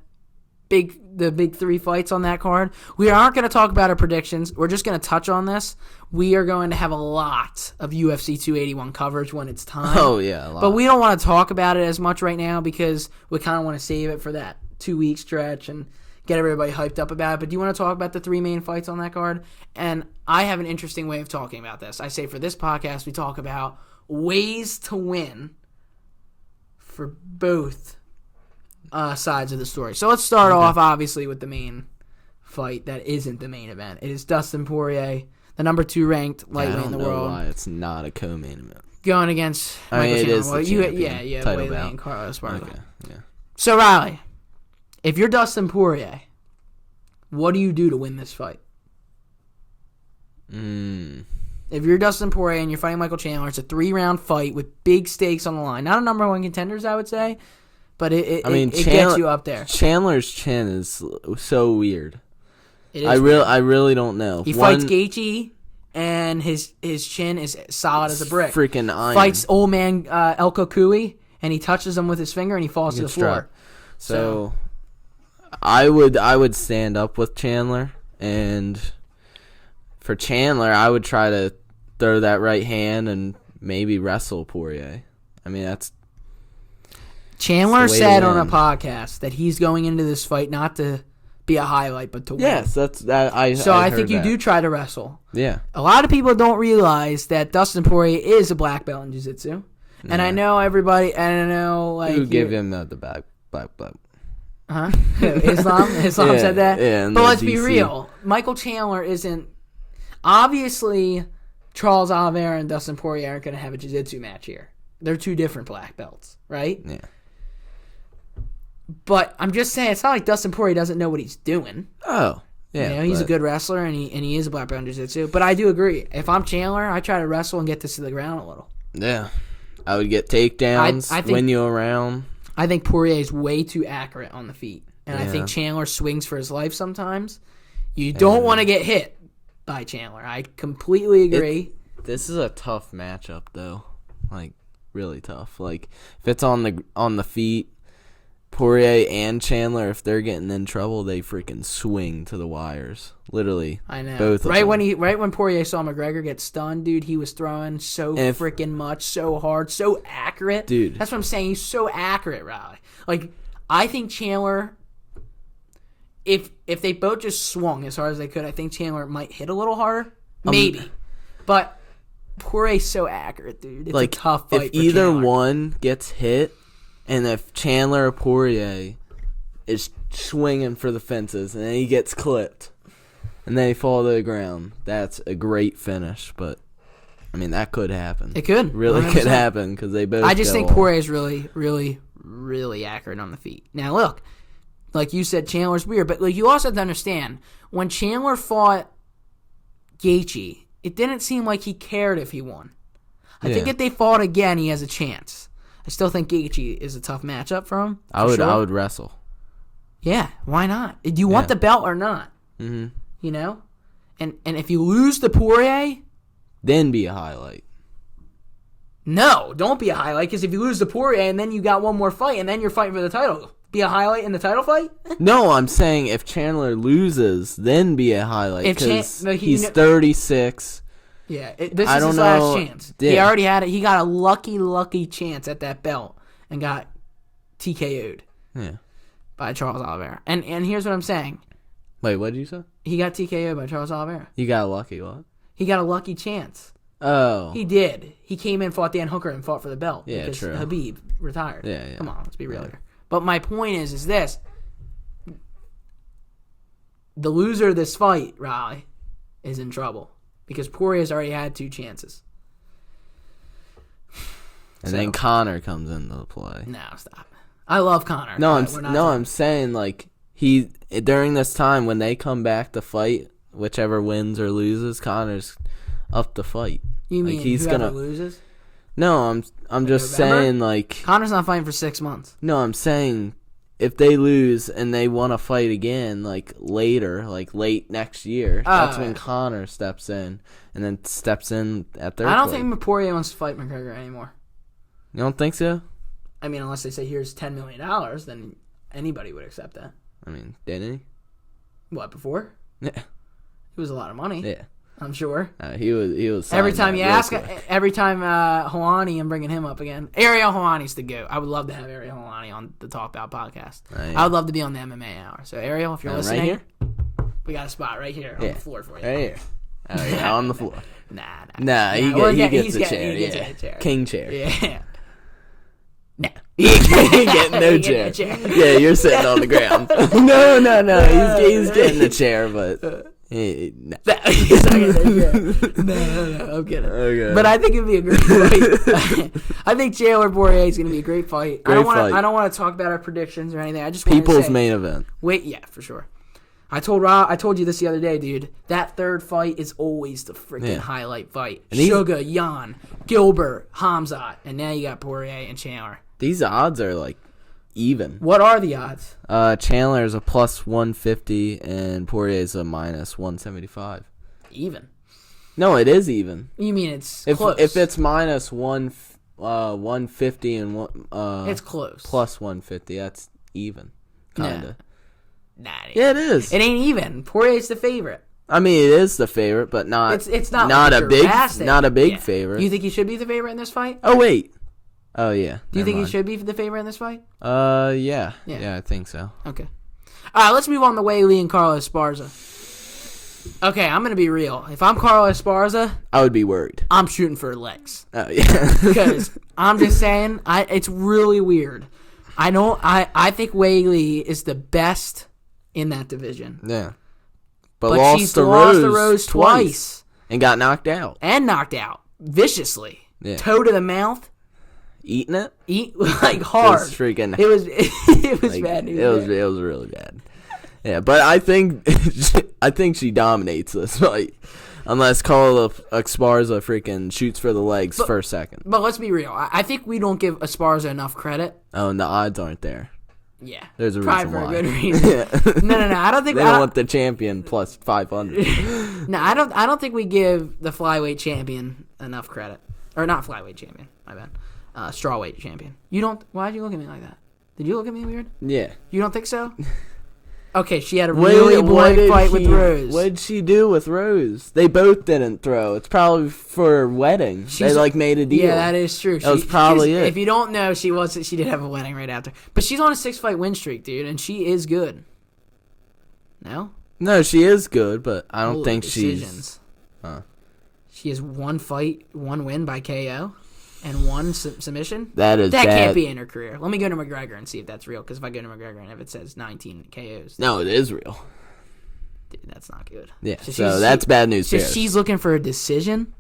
big 3 fights on that card? We aren't going to talk about our predictions. We're just going to touch on this. We are going to have a lot of UFC 281 coverage when it's time. Oh, yeah, a lot. But we don't want to talk about it as much right now because we kind of want to save it for that 2-week stretch and get everybody hyped up about it. But do you want to talk about the 3 main fights on that card? And I have an interesting way of talking about this. I say for this podcast, we talk about ways to win for both sides of the story. So let's start off, obviously, with the main fight that isn't the main event. It is Dustin Poirier, the number 2 ranked lightweight in the world. I don't know why it's not a co-main event. Going against Michael Chandler. It is the yeah, title Weili bout. and Carlos Barkley. Okay, yeah. So, Riley, if you're Dustin Poirier, what do you do to win this fight? If you're Dustin Poirier and you're fighting Michael Chandler, it's a 3-round fight with big stakes on the line. Not a number 1 contenders, I would say, but it gets you up there. Chandler's chin is so weird. It is I really don't know. He fights Gaethje, and his chin is solid as a brick. Freaking iron. Fights old man El Kukui, and he touches him with his finger, and he falls to the floor. So I would stand up with Chandler, and for Chandler, I would try to throw that right hand and maybe wrestle Poirier. I mean, that's Chandler said on a podcast that he's going into this fight not to be a highlight, but to win. Yes, that's that. I think you do try to wrestle. Yeah. A lot of people don't realize that Dustin Poirier is a black belt in jiu-jitsu. And I know everybody, and I know like who gave him the black belt? Islam Yeah, said that. yeah, in But the let's be DC. real. Michael Chandler isn't. Obviously, Charles Oliveira and Dustin Poirier aren't going to have a jiu-jitsu match here. They're two different black belts, right? Yeah. But I'm just saying, it's not like Dustin Poirier doesn't know what he's doing. Oh, yeah. You know, he's a good wrestler, and he is a black belt in jiu-jitsu. But I do agree. If I'm Chandler, I try to wrestle and get this to the ground a little. Yeah. I would get takedowns, I think- win you around. I think Poirier is way too accurate on the feet. And I Yeah. think Chandler swings for his life sometimes. You don't want to get hit by Chandler. I completely agree. This is a tough matchup, though. Like, really tough. Like, if it's on the feet, Poirier and Chandler, if they're getting in trouble, they freaking swing to the wires. Literally. I know. Both of right them. when Poirier saw McGregor get stunned, dude, he was throwing so freaking much, so hard, so accurate. Dude. That's what I'm saying. He's so accurate, Riley. Like, I think Chandler, if they both just swung as hard as they could, I think Chandler might hit a little harder. Maybe. But Poirier's so accurate, dude. It's like, a tough fight if for either Chandler. one gets hit, and if Chandler or Poirier is swinging for the fences, and then he gets clipped, and they fall to the ground, that's a great finish. But, I mean, that could happen. It could. Really 100%. could happen, because they both I just go think off. Poirier is really, really, really accurate on the feet. Now, look, like you said, Chandler's weird, but like you also have to understand, when Chandler fought Gaethje, it didn't seem like he cared if he won. I think Yeah. if they fought again, he has a chance. I still think Gaethje is a tough matchup for him. I would wrestle. Yeah, why not? Do you want Yeah. the belt or not? Mm-hmm. You know? And if you lose to Poirier, Then be a highlight. no, don't be a highlight, because if you lose to Poirier and then you got one more fight and then you're fighting for the title, be a highlight in the title fight? No, I'm saying if Chandler loses, then be a highlight, If because Chan- he's 36. Yeah, this I is don't his know. last chance. Yeah. He already had it. He got a lucky chance at that belt and got TKO'd Yeah. by Charles Oliveira. And here's what I'm saying. Wait, what did you say? He got TKO'd by Charles Oliveira. You got a lucky what? He got a lucky chance. Oh. He did. He came in, fought Dan Hooker, and fought for the belt. Yeah, because true. Habib retired. Yeah. Come on, let's be real Yeah. here. But my point is this. The loser of this fight, Riley, is in trouble. Because Poirier's already had two chances. And then Connor comes into play. No, stop. I love Connor. No, but we're not I'm saying, like, he during this time when they come back to fight, whichever wins or loses, Connor's up to fight. You mean like, he's whoever gonna loses? No, I'm just November? saying, like, Connor's not fighting for 6 months. no, I'm saying if they lose and they want to fight again, like later, like late next year, that's when Connor steps in and then steps in at their I don't place. think Poirier wants to fight McGregor anymore. You don't think so? I mean, unless they say here's $10 million, then anybody would accept that. I mean, didn't What, before? he? It was a lot of money. Yeah. I'm sure. He was. Every signed time that you real ask, quick. every time Helwani, I'm bringing him up again. Ariel Helwani's the GOAT. I would love to have Ariel Helwani on the Talk About podcast. Yeah. I would love to be on the MMA Hour. So, Ariel, if you're listening, right here? we got a spot right here on the floor for you. Right here. Oh, yeah, on the floor. Nah. He Well, gets he's the getting- chair. he gets Yeah. a chair. King chair. Yeah. Nah. He ain't getting no chair. Yeah, you're sitting on the ground. No. He's getting the chair, but no. He's not getting that chair. No. I'm kidding. Okay. But I think it'd be a great fight. I think Chandler Poirier is going to be a great fight. I don't want to talk about our predictions or anything. I just want to People's say, main event. Wait, yeah, for sure. I told you this the other day, dude. That third fight is always the freaking highlight fight. Sugar, Jan, Gilbert, Hamzat, and now you got Poirier and Chandler. These odds are like even. What are the odds? Chandler's a plus 150 and Poirier's a minus 175. Even. No, it is even. You mean it's If close? if it's minus 150 and it's close. plus 150, that's even. Kinda. Nah, Yeah, it is. it ain't even. Poirier's the favorite. I mean, it is the favorite, but not. It's not not like a big drastic. not a big Yeah. favorite. Do you think he should be the favorite in this fight? Oh wait. Oh yeah. Do you think he should be the favorite in this fight? Yeah. Yeah, I think so. Okay. All right, let's move on to Weili and Carlos Esparza. Okay, I'm going to be real. If I'm Carlos Esparza, I would be worried. I'm shooting for legs. Oh yeah. Because I'm just saying, it's really weird. I think Weili is the best in that division. Yeah. But she's lost to Rose twice. And got knocked out. Viciously. Yeah. Toe to the mouth. Eating it? Like hard. It was bad news. It was really bad. Yeah, but I think she dominates this fight. Unless Carla Esparza freaking shoots for the legs first second. But let's be real. I think we don't give Esparza enough credit. Oh, and the odds aren't there. Yeah. There's a probably reason for why. a good reason. Yeah. No. I don't think they don't want the champion plus 500. No, I don't think we give the flyweight champion enough credit. Or not flyweight champion, my bad. Strawweight champion. You don't. Why'd you look at me like that? Did you look at me weird? Yeah. You don't think so? Okay, she had a really boring fight with Rose. What did she do with Rose? They both didn't throw. It's probably for a wedding. They made a deal. Yeah, that is true. That was probably it. If you don't know, she did have a wedding right after. But she's on a 6-fight win streak, dude, and she is good. No? No, she is good, but I don't think decisions. She has 1 fight, 1 win by KO, and 1 submission. That can't be in her career. Let me go to McGregor and see if that's real. Because if I go to McGregor and if it says 19 KOs, no, it is real. Dude, that's not good. Yeah, so that's bad news. If she's looking for a decision,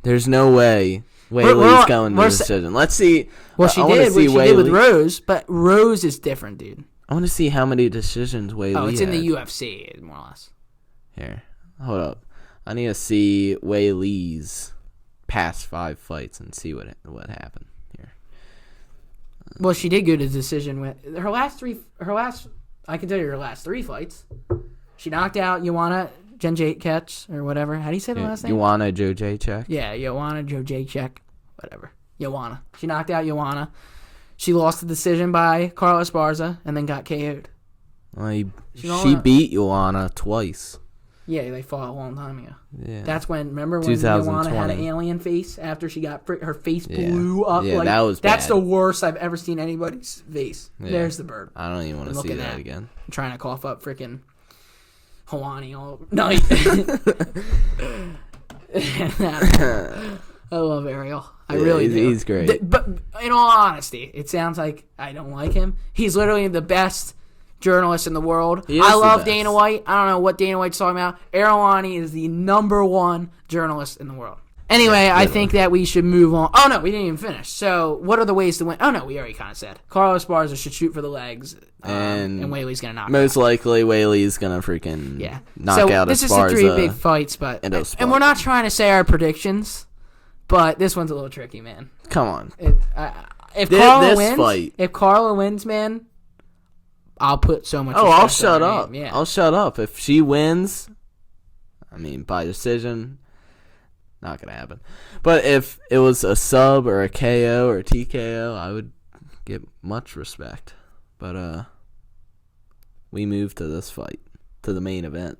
there's no way Weili's going to decision. Let's see. Well, she did with Rose, but Rose is different, dude. I want to see how many decisions Weili. Oh, it's in the UFC, more or less. Here, hold up. I need to see Weili's past 5 fights and see what happened here. Well, she did go to decision with her last 3. I can tell you her last 3 fights. She knocked out Joanna Jędrzejczyk or whatever. How do you say the last name? Joanna Jędrzejczyk. Yeah, Joanna Jędrzejczyk, whatever. Joanna. She knocked out Joanna. She lost the decision by Carla Esparza and then got KO'd. Well, she beat Joanna twice. Yeah, they fought a long time ago. Yeah. That's remember when Joanna had an alien face after she got her face blew up? Yeah, that was bad. That's the worst I've ever seen anybody's face. Yeah. There's the bird. I don't even want to see that again. I'm trying to cough up freaking Hawani all night. I love Ariel. I really do. He's great. But in all honesty, it sounds like I don't like him. He's literally the best journalist in the world. I love Dana White. I don't know what Dana White's talking about. Arrowani is the #1 journalist in the world. Anyway, I think that we should move on. Oh, no, we didn't even finish. So, what are the ways to win? Oh, no, we already kind of said. Carla Esparza should shoot for the legs, and Weili's going to knock most likely, Weili's going to freaking knock out Esparza. This is the 3 big fights, but and we're not trying to say our predictions, but this one's a little tricky, man. Come on. If Carla wins, man, I'll put so much. I'll shut up. Yeah. I'll shut up. If she wins, I mean, by decision, not going to happen. But if it was a sub or a KO or a TKO, I would get much respect. But we move to this fight, to the main event.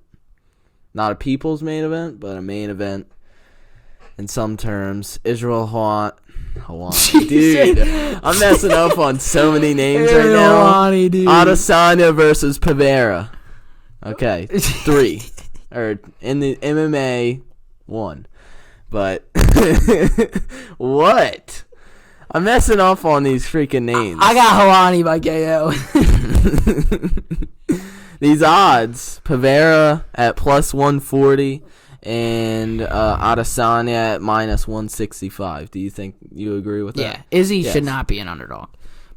Not a people's main event, but a main event in some terms. Israel Hawani. Dude, I'm messing up on so many names right now. Adesanya versus Pereira. Okay, 3. Or in the MMA, 1. But what? I'm messing up on these freaking names. I got Hawani by KO. These odds, Pereira at +140 and Adesanya at -165. Do you think you agree with that? Yeah, Izzy should not be an underdog.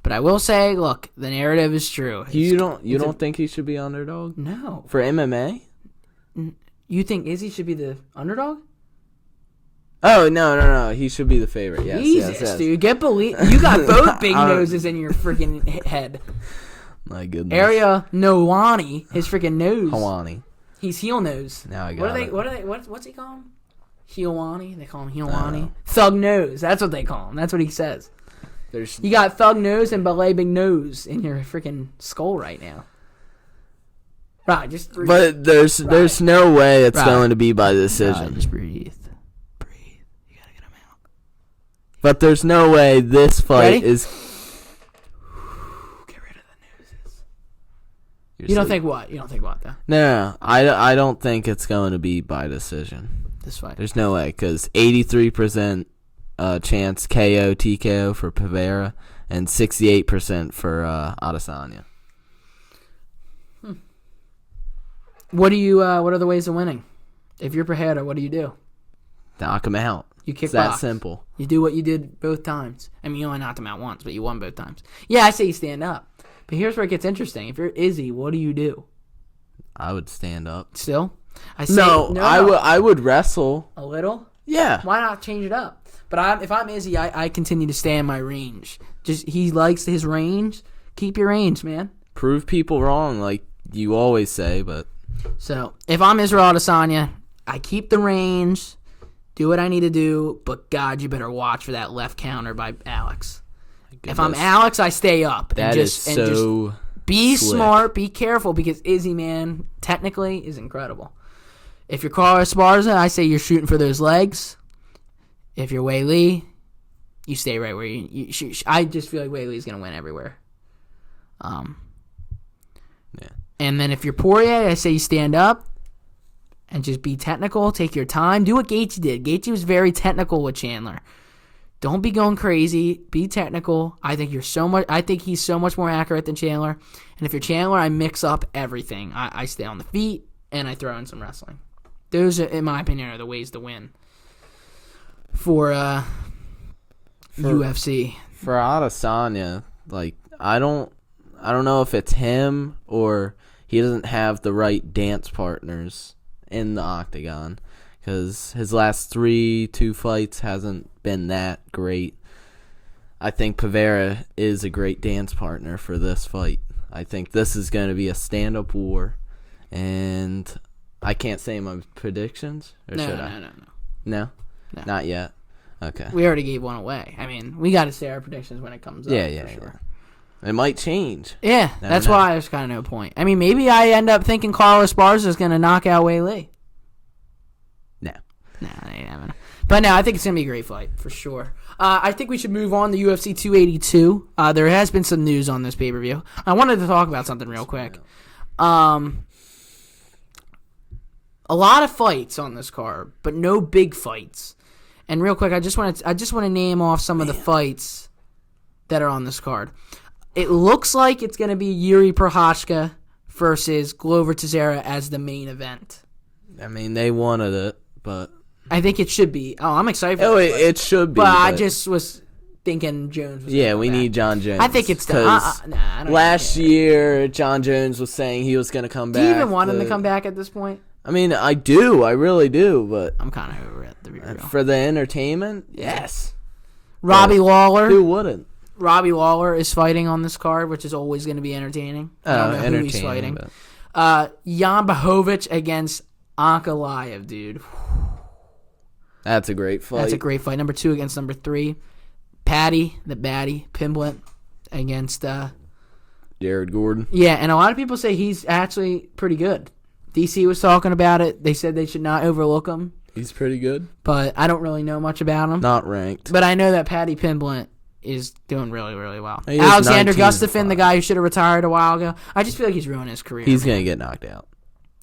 But I will say, look, the narrative is true. You don't think he should be underdog? No. For MMA? You think Izzy should be the underdog? Oh, no. He should be the favorite. Yes, Jesus, dude. You got both big noses in your freaking head. My goodness. Area Nowani, his freaking nose. Hawani. He's heel nose. Now I got it. What's he call him? Heelwani? They call him Heelwani. Thug nose. That's what they call him. That's what he says. You got thug nose and ballet big nose in your freaking skull right now. Right, just breathe. But there's no way it's going to be by decision. Just breathe. You gotta get him out. But there's no way this fight is. Get rid of the noses. You don't think what? You don't think what though? No. I don't think it's going to be by decision. This fight. There's no way because 83% chance KO TKO for Pereira and 68% for Adesanya. What are the ways of winning? If you're Pereira, what do you do? Knock him out. You kick It's that box. simple. You do what you did both times. I mean, you only knocked him out once, but you won both times. Yeah, I say you stand up. But here's where it gets interesting. If you're Izzy, what do you do? I would stand up. Still? I say, No, I would wrestle. A little? Yeah. Why not change it up? But if I'm Izzy, I continue to stay in my range. Just he likes his range. Keep your range, man. Prove people wrong, like you always say, but... So, if I'm Israel Adesanya, I keep the range, do what I need to do, but God, you better watch for that left counter by Alex. If I'm Alex, I stay up. That is so be slick. smart, be careful, because Izzy, man, technically is incredible. If you're Carlos Esparza, I say you're shooting for those legs. If you're Wei Lee, you stay right where you shoot. I just feel like Wei Lee's going to win everywhere. Yeah. And then if you're Poirier, I say you stand up and just be technical. Take your time. Do what Gaethje did. Gaethje was very technical with Chandler. Don't be going crazy. Be technical. I think he's so much more accurate than Chandler. And if you're Chandler, I mix up everything. I stay on the feet and I throw in some wrestling. Those, in my opinion, are the ways to win for UFC. For Adesanya, like I don't know if it's him or he doesn't have the right dance partners in the octagon, because his last two fights hasn't been that great. I think Pereira is a great dance partner for this fight. I think this is going to be a stand-up war, and I can't say my predictions, or should I? No? No. Not yet? Okay. We already gave one away. I mean, we got to say our predictions when it comes up. Yeah, for sure. It might change. Yeah, that's why there's kind of no point. I mean, maybe I end up thinking Carlos Esparza is going to knock out Wei Lee. No. Nah, they ain't having it. But no, I think it's going to be a great fight, for sure. I think we should move on to UFC 282. There has been some news on this pay-per-view. I wanted to talk about something real quick. A lot of fights on this card, but no big fights. And real quick, I just want to name off some of the fights that are on this card. It looks like it's going to be Yuri Prochazka versus Glover Teixeira as the main event. I mean, they wanted it, but... I think it should be. Oh, I'm excited for this fight. It should be. But I just was thinking Jones was Yeah, we need John Jones. I think it's done. Last year, John Jones was saying he was going to come back. Do you even want him to come back at this point? I mean, I do. I really do, but... I'm kind of over it, to be real. For the entertainment, yes. Robbie Lawler. Who wouldn't? Robbie Lawler is fighting on this card, which is always going to be entertaining. I don't know who he's fighting. Jan Blachowicz against Ankalaev, dude. That's a great fight. That's a great fight. Number 2 against number 3. Patty, the baddie, Pimblett against... Jared Gordon. Yeah, and a lot of people say he's actually pretty good. DC was talking about it. They said they should not overlook him. He's pretty good. But I don't really know much about him. Not ranked. But I know that Patty Pimblett is doing really, really well. He Alexander Gustafsson, the guy who should have retired a while ago. I just feel like he's ruining his career. He's going to get knocked out.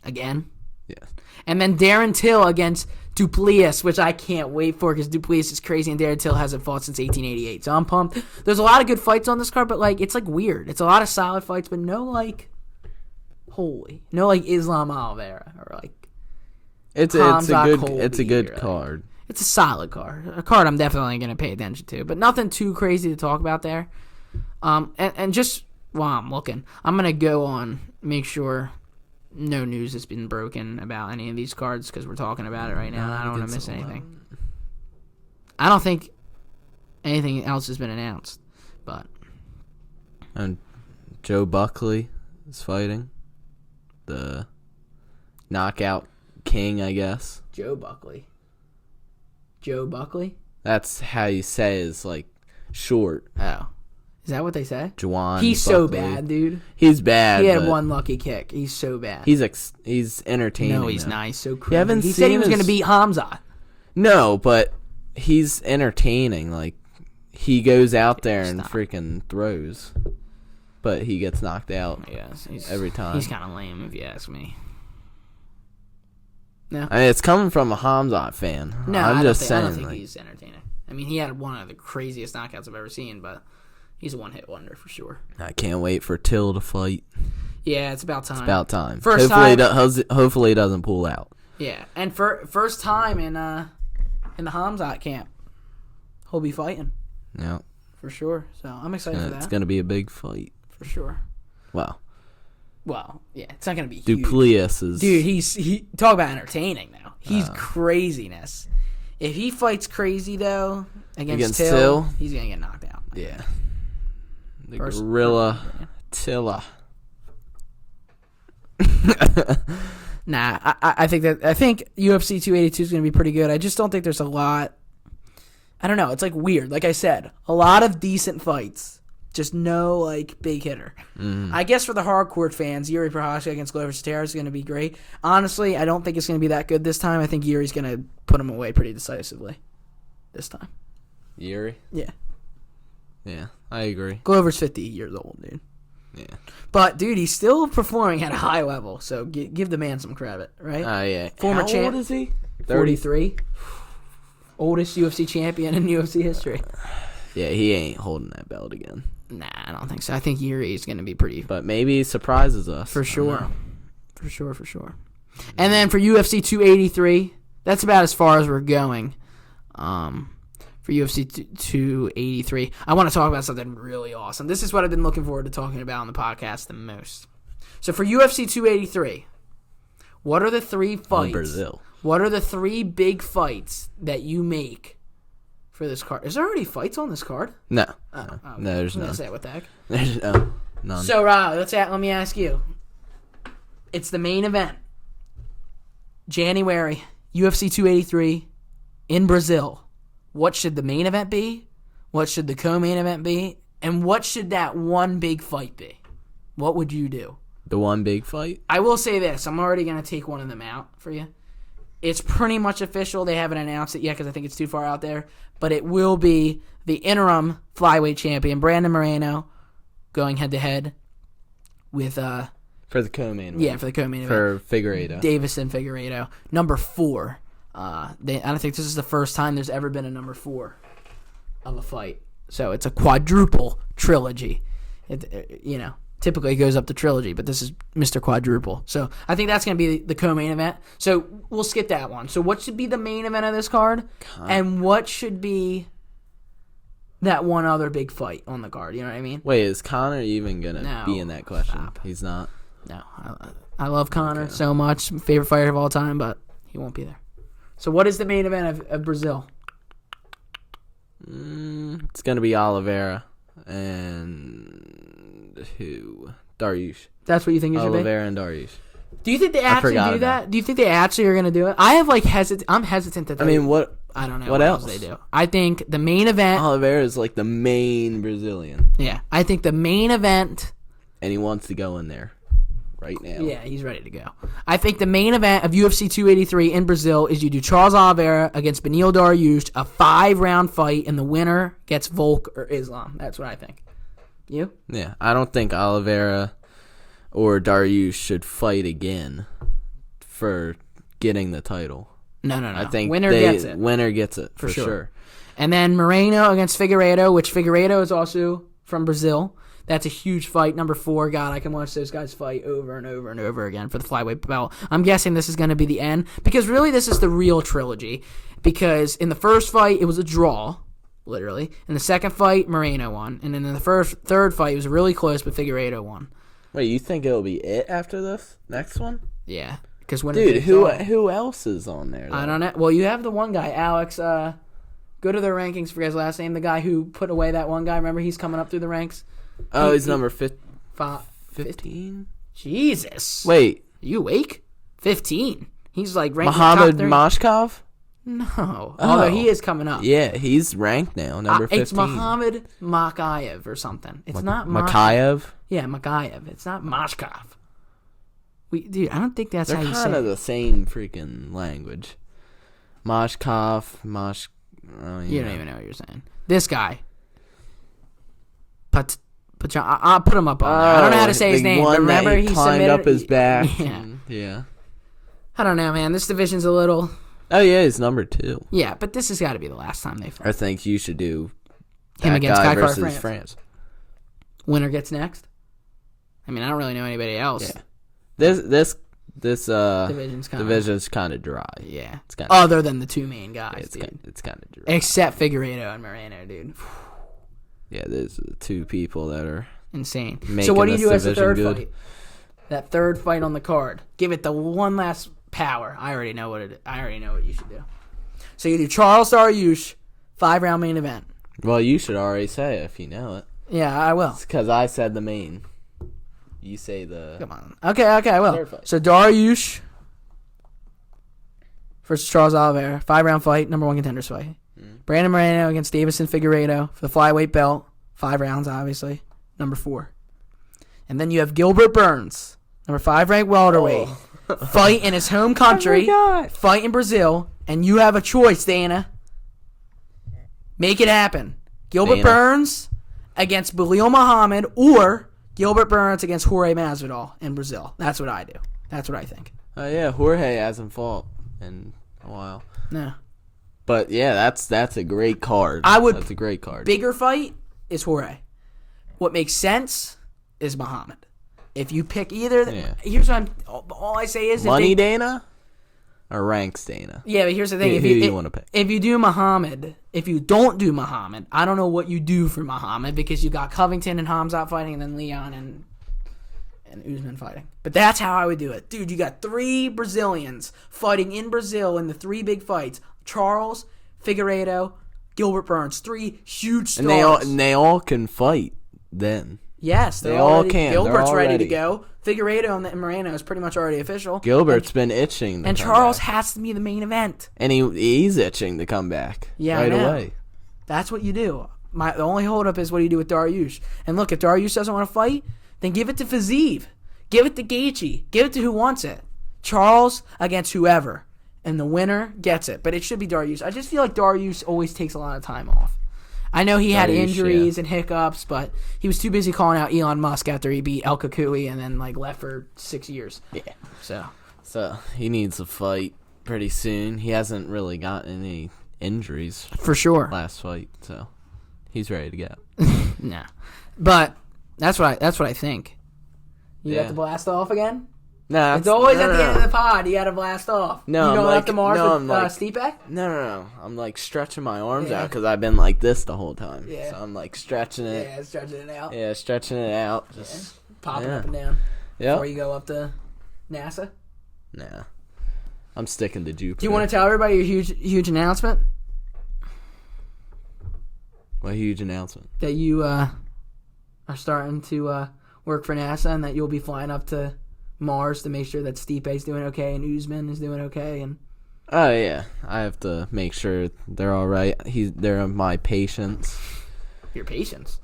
Again? Yes. And then Darren Till against Duplessis, which I can't wait for because Duplessis is crazy and Darren Till hasn't fought since 1888. So I'm pumped. There's a lot of good fights on this card, but it's weird. It's a lot of solid fights, but no Islam Oliveira or it's a good card. It's a solid card. A card I'm definitely going to pay attention to, but nothing too crazy to talk about there. And just while I'm looking, I'm going to go on, make sure no news has been broken about any of these cards because we're talking about it right now. And I don't want to miss anything. I don't think anything else has been announced, but. And Joe Buckley is fighting. The knockout king, I guess. Joe Buckley? That's how you say is short. Oh. Is that what they say? Juwan He's Buckley. So bad, dude. He's bad. He had one lucky kick. He's so bad. He's entertaining. No, he's though. nice. So crazy. He said he was going to beat Hamza. No, but he's entertaining. He goes out there and freaking throws. But he gets knocked out every time. He's kind of lame, if you ask me. No. I mean, it's coming from a Hamzat fan. No, I'm I just saying. don't think he's entertaining. I mean, he had one of the craziest knockouts I've ever seen, but, He's a one-hit wonder for sure. I can't wait for Till to fight. Yeah, it's about time. It's about time. First time. Hopefully he doesn't pull out. Yeah, and first time in the Hamzat camp, he'll be fighting. Yeah. For sure. So I'm excited for that. It's gonna be a big fight. For sure. Wow. Well, yeah, it's not gonna be huge. Duplius is. Dude, he talk about entertaining though. He's craziness. If he fights crazy though against Till, he's gonna get knocked out. Yeah. The gorilla Tilla. Nah, I think UFC 282 is gonna be pretty good. I just don't think there's a lot. I don't know. It's like weird. Like I said, a lot of decent fights. Just no, like, big hitter. I guess for the hardcore fans, Yuri Prochazka against Glover Teixeira is going to be great. Honestly, I don't think it's going to be that good this time. I think Yuri's going to put him away pretty decisively this time. Yuri? Yeah. Yeah, I agree. Glover's 50 years old, dude. Yeah. But, dude, he's still performing at a high level, so give the man some credit, right? Yeah. Former champ. How old is he? 43. Oldest UFC champion in UFC history. Yeah, he ain't holding that belt again. Nah, I don't think so. I think Yuri's going to be pretty... But maybe he surprises us. For sure. For sure. And then for UFC 283, that's about as far as we're going. For UFC 283, I want to talk about something really awesome. This is what I've been looking forward to talking about on the podcast the most. So for UFC 283, what are the three fights? Brazil. What are the three big fights that you make for this card? Is there already fights on this card? No. No, there's none. Say what the heck? There's none. So, Rob, let me ask you. It's the main event. January, UFC 283 in Brazil. What should the main event be? What should the co-main event be? And what should that one big fight be? What would you do? The one big fight? I will say this. I'm already going to take one of them out for you. It's pretty much official. They haven't announced it yet because I think it's too far out there. But it will be the interim flyweight champion, Brandon Moreno, going head-to-head with... for the co-main event. Yeah, for the co-main event. For Figueiredo. Davison Figueiredo. Number 4. I don't think this is the first time there's ever been a number 4 of a fight. So it's a quadruple trilogy. Typically it goes up to trilogy, but this is Mr. Quadruple. So I think that's going to be the co-main event. So we'll skip that one. So what should be the main event of this card? And what should be that one other big fight on the card? You know what I mean? Wait, is Conor even going to be in that question? Stop. He's not? No. I love Conor so much. Favorite fighter of all time, but he won't be there. So what is the main event of Brazil? It's going to be Oliveira and who? Dariush. That's what you think it should be? Oliveira and Dariush. Do you think they actually do that? Do you think they actually are going to do it? I have I'm hesitant to. I mean, what? I don't know what else they do. I think the main event. Oliveira is like the main Brazilian. Yeah, I think the main event. And he wants to go in there right now. Yeah, he's ready to go. I think the main event of UFC 283 in Brazil is you do Charles Oliveira against Beneil Dariush, a 5-round fight, and the winner gets Volk or Islam. That's what I think. You? Yeah, I don't think Oliveira or Dariush should fight again for getting the title. No. I think winner gets it. Winner gets it for sure. And then Moreno against Figueiredo, which Figueiredo is also from Brazil. That's a huge fight. Number 4, God, I can watch those guys fight over and over and over again for the flyweight belt. I'm guessing this is going to be the end because really this is the real trilogy because in the first fight it was a draw, literally. In the second fight, Moreno won. And then in the third fight, it was really close, but Figueiredo won. Wait, you think it'll be it after this next one? Yeah. Because who else is on there? Though? I don't know. Well, you have the one guy, Alex. Go to their rankings, forget his last name. The guy who put away that one guy. Remember, he's coming up through the ranks. Oh, he's number 15? Jesus. Wait. Are you awake? 15. He's like ranked Muhammad top 30. Mashkov? No. Although he is coming up. Yeah, he's ranked now, number 15. It's Muhammad Makayev or something. It's not Makayev? Yeah, Makayev. It's not Mashkov. Dude, I don't think that's how you say it. They're kind of the same freaking language. Mashkov, You don't even know what you're saying. This guy. I'll put him up on there. I don't know how to say his name. But remember, he climbed up his back. Yeah. I don't know, man. This division's a little. Oh yeah, he's number 2. Yeah, but this has got to be the last time they fight. I think you should do him against Kai versus France. Winner gets next. I mean, I don't really know anybody else. Yeah. This division's kind of dry. Yeah. It's kind other than the two main guys, dude. It's kind of dry. Except Figueiredo and Moreno, dude. Yeah, there's two people that are insane. So what do you do as a third fight? That third fight on the card. Give it the one last power. I already know what you should do. So you do Charles Dariush, 5-round main event. Well, you should already say it if you know it. Yeah, I will. It's because I said the main. You say the... Come on. Okay, I will. So Dariush versus Charles Oliveira, 5-round fight, number 1 contenders fight. Brandon Moreno against Davison Figueiredo for the flyweight belt, 5 rounds, obviously, number 4. And then you have Gilbert Burns, number 5 ranked welterweight, fight in his home country, fight in Brazil, and you have a choice, Dana. Make it happen. Gilbert Burns against Belal Muhammad or Gilbert Burns against Jorge Masvidal in Brazil. That's what I do. That's what I think. Oh, yeah, Jorge hasn't fought in a while. No. But, yeah, that's a great card. That's a great card. Bigger fight is Jorge. What makes sense is Muhammad. If you pick either, here's what all I say is... Money Dana or ranks Dana? Yeah, but here's the thing. Who do you want to pick? If you do Muhammad, if you don't do Muhammad, I don't know what you do for Muhammad because you got Covington and Hamzat fighting and then Leon and Usman fighting. But that's how I would do it. Dude, you got 3 Brazilians fighting in Brazil in the 3 big fights. Charles, Figueiredo, Gilbert Burns. 3 huge stars. And they all can fight then. Yes, they all can. Gilbert's ready to go. Figueiredo and Moreno is pretty much already official. Gilbert's been itching to and come Charles back. has to be the main event. And he's itching to come back right away. That's what you do. The only holdup is what do you do with Dariush. And look, if Dariush doesn't want to fight, then give it to Fiziev. Give it to Gaethje. Give it to who wants it. Charles against whoever. And the winner gets it. But it should be Dariush. I just feel like Dariush always takes a lot of time off. I know he had injuries and hiccups, but he was too busy calling out Elon Musk after he beat El Kukui and then left for 6 years. Yeah. So he needs to fight pretty soon. He hasn't really gotten any injuries for sure last fight, so he's ready to go. Nah. But that's what I think. You got to blast off again? No, it's always at the end of the pod. You got to blast off. No, you going up to Mars with Stipe? No. I'm stretching my arms out because I've been like this the whole time. Yeah. So I'm stretching it. Yeah, stretching it out. Yeah, stretching it out. Just popping up and down. Yeah. Before you go up to NASA. Nah, I'm sticking to Jupiter. Do you want to tell everybody your huge announcement? What huge announcement? That you are starting to work for NASA and that you'll be flying up to Mars to make sure that Stipe's doing okay and Usman is doing okay. And oh yeah, I have to make sure they're all right. They're my patients. Your patients?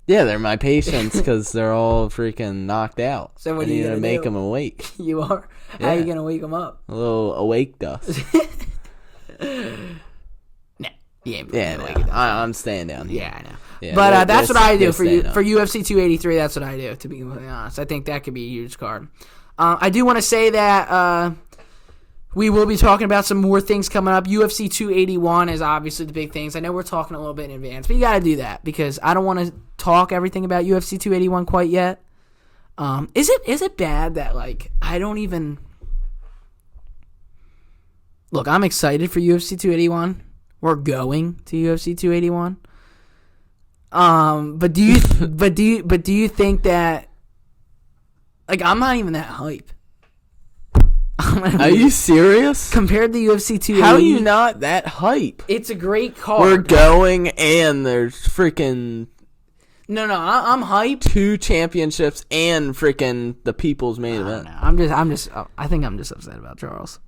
Yeah, they're my patients because they're all freaking knocked out. So what I are you need gonna to make do? them awake. You are? Yeah. How are you gonna wake them up? A little awake dust. Nah, you ain't I'm staying down here. Yeah, I know. Yeah, but that's what I do for UFC 283. That's what I do, to be completely honest. I think that could be a huge card. I do want to say that we will be talking about some more things coming up. UFC 281 is obviously the big things. I know we're talking a little bit in advance, but you got to do that because I don't want to talk everything about UFC 281 quite yet. Is it bad that I don't even look? I'm excited for UFC 281. We're going to UFC 281. But do you think that I'm not even that hype? Are you serious? Compared to UFC 280, how are you not that hype? It's a great card. We're going and there's freaking no. I'm hyped. 2 championships and freaking the people's main event. I think I'm just upset about Charles.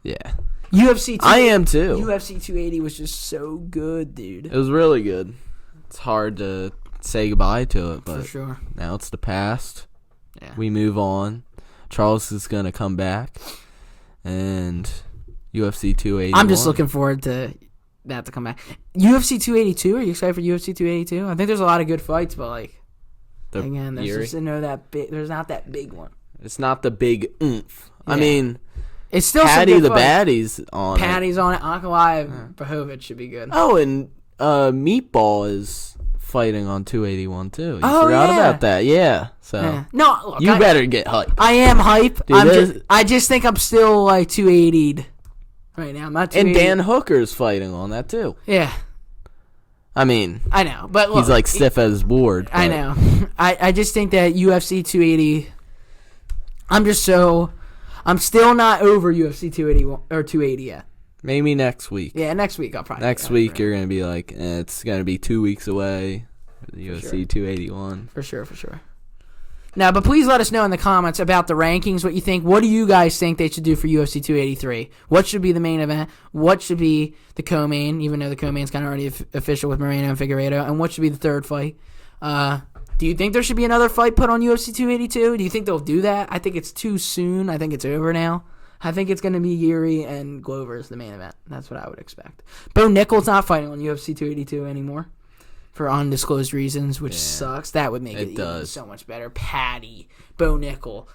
Yeah. UFC. I am too. UFC 280 was just so good, dude. It was really good. It's hard to say goodbye to it, but for sure. Now it's the past. Yeah. We move on. Charles is going to come back. And UFC 281. I'm just looking forward to that to come back. UFC 282, are you excited for UFC 282? I think there's a lot of good fights, but again, there's there's not that big one. It's not the big oomph. Yeah. I mean, it's still Patty the Baddie's on Patty's on it. Ankalaev Blachowicz should be good. Oh, and Meatball is fighting on 281 too. You Oh, forgot yeah. about that. Yeah. So Yeah. No, look, you better get hyped. I am hype. Dude, I just think I'm still like 280'd right now. I'm not 280. And Dan Hooker's fighting on that too. Yeah. I mean, I know, but look, he's like stiff as his board. I know. I just think that UFC 280. I'm still not over UFC 280 or 280 yet. Maybe next week. Yeah, next week I'll probably. Next week you're gonna be like, it's gonna be 2 weeks away. For the UFC 281. For sure. Now, but please let us know in the comments about the rankings, what you think. What do you guys think they should do for UFC 283? What should be the main event? What should be the co-main, even though the co-main's kind of already official with Moreno and Figueiredo? And what should be the third fight? Do you think there should be another fight put on UFC 282? Do you think they'll do that? I think it's too soon. I think it's over now. I think it's going to be Yuri and Glover as the main event. That's what I would expect. Bo Nickel's not fighting on UFC 282 anymore. For undisclosed reasons, which sucks. That would make it even so much better. Patty, Bo Nickel,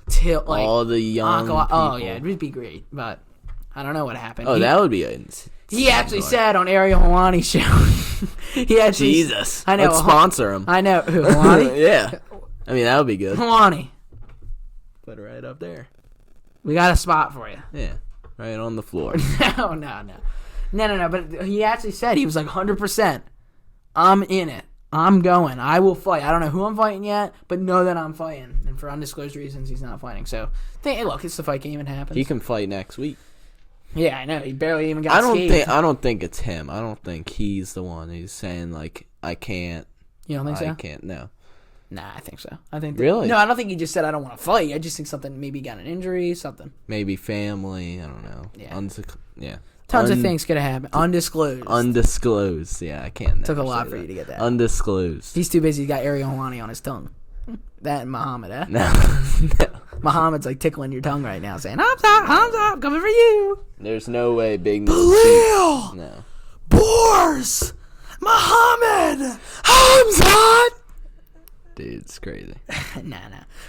all the young people. Oh, yeah, it would be great. But I don't know what happened. Oh, that would be He actually said on Ariel Helwani's show. He actually. Jesus. I know. Let's sponsor him. I know. Who, Helwani? Yeah. I mean, that would be good. Helwani. Put it right up there. We got a spot for you. Yeah. Right on the floor. No. But he actually said, he was like 100%. I'm in it. I'm going. I will fight. I don't know who I'm fighting yet, but know that I'm fighting. And for undisclosed reasons, he's not fighting. So, look, it's the fight game. It happens. He can fight next week. Yeah, I know. He barely even got I don't think it's him. I don't think he's the one who's saying, like, I can't. You don't think so? I can't, no. Nah, I think so. Really? No, I don't think he just said, I don't want to fight. I just think something, maybe he got an injury, something. Maybe family. I don't know. Yeah. Tons of things could have happened. Undisclosed. Yeah, I can't. Took a lot for you to get that. Undisclosed. He's too busy. He's got Ariel Helwani on his tongue. That and Muhammad, eh? No. Muhammad's like tickling your tongue right now, saying, I'm coming for you. There's no way Big Belil! No. Boars! Muhammad! Hamzat! Dude, it's crazy. Nah.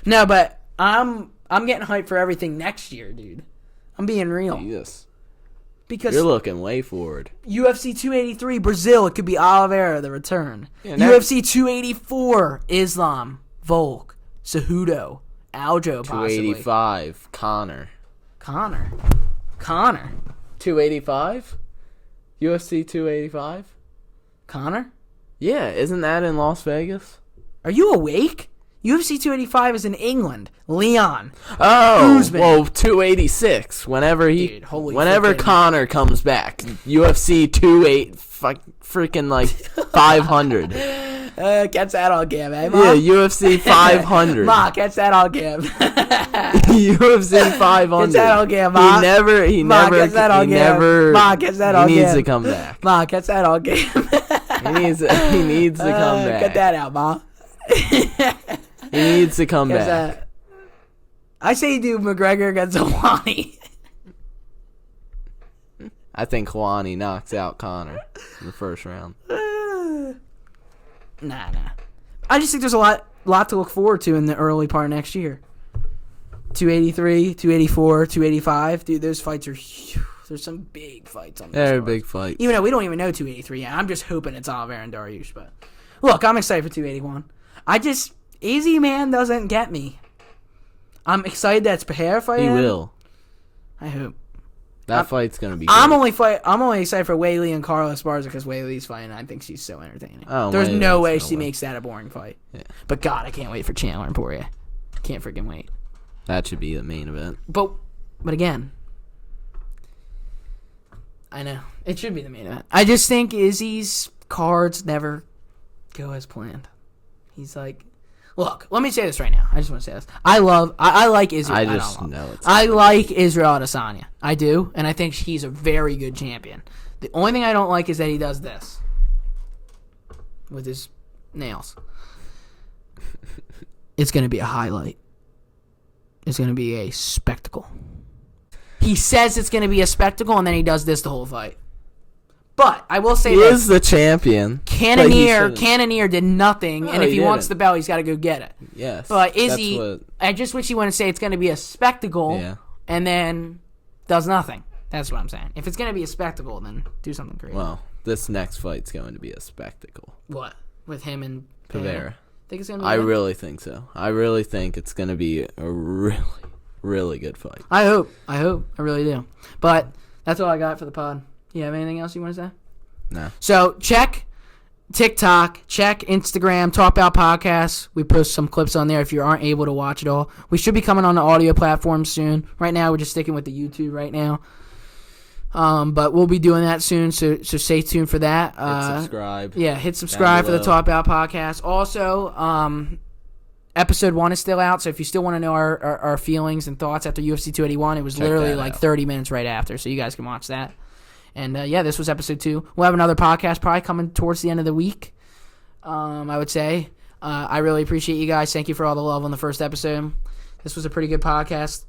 No, but I'm getting hyped for everything next year, dude. I'm being real. Jesus. Because you're looking way forward. UFC 283, Brazil, it could be Oliveira, the return. Yeah, UFC 284, Islam, Volk, Cejudo, Aljo, possibly. 285, Connor. 285? UFC 285? Connor? Yeah, isn't that in Las Vegas? Are you awake? UFC 285 is in England. Leon. Oh, Usman. well, 286. Whenever Connor comes back, UFC 28, freaking like 500. Catch that on cam, eh, Ma? Yeah, UFC 500. Ma, catch that on cam. UFC 500. Catch that on cam, Ma. He never. Catch that on cam. Ma, catch that on cam. He needs to come back. Ma, catch that on cam. He needs to come back. Get that out, Ma. He needs to come back. I say you do McGregor against Helwani. I think Helwani knocks out Connor in the first round. Nah. I just think there's a lot to look forward to in the early part of next year. 283, 284, 285. Dude, those fights are huge. There's some big fights on this. They're big fights. Even though we don't even know 283 yet. I'm just hoping it's Oliveira and Dariush. But look, I'm excited for 281. Easy Man doesn't get me. I'm excited that it's Pereira fighting. He will. I hope. That fight's gonna be. I'm only excited for Weili and Carlos Esparza because Weili's fighting. I think she's so entertaining. There's no way she makes that a boring fight. Yeah. But God, I can't wait for Chandler and Poirier. Can't freaking wait. That should be the main event. But again, I know it should be the main event. I just think Izzy's cards never go as planned. He's like, look, let me say this right now. I just want to say this. I like Israel. I like Israel Adesanya. I do, and I think he's a very good champion. The only thing I don't like is that he does this with his nails. It's going to be a highlight. It's going to be a spectacle. He says it's going to be a spectacle, and then he does this the whole fight. But I will say he is the champion. Cannonier did nothing, and if he wants the belt, he's got to go get it. Yes. But Izzy, I just wish he wouldn't say it's going to be a spectacle, and then does nothing. That's what I'm saying. If it's going to be a spectacle, then do something crazy. Well, this next fight's going to be a spectacle. What? with him and Pam? Pavera. Think it's gonna be I good? really think so. I really think it's going to be a really, really good fight. I hope. I really do. But that's all I got for the pod. You have anything else you want to say? No. So check TikTok, check Instagram, Talk About Podcasts. We post some clips on there if you aren't able to watch it all. We should be coming on the audio platform soon. Right now, we're just sticking with the YouTube right now. But we'll be doing that soon, so stay tuned for that. Hit subscribe. Yeah, hit subscribe for the Talk About Podcast. Also, episode 1 is still out, so if you still want to know our feelings and thoughts after UFC 281, it was literally like 30 minutes right after, so you guys can watch that. And, this was episode 2. We'll have another podcast probably coming towards the end of the week, I would say. I really appreciate you guys. Thank you for all the love on the first episode. This was a pretty good podcast.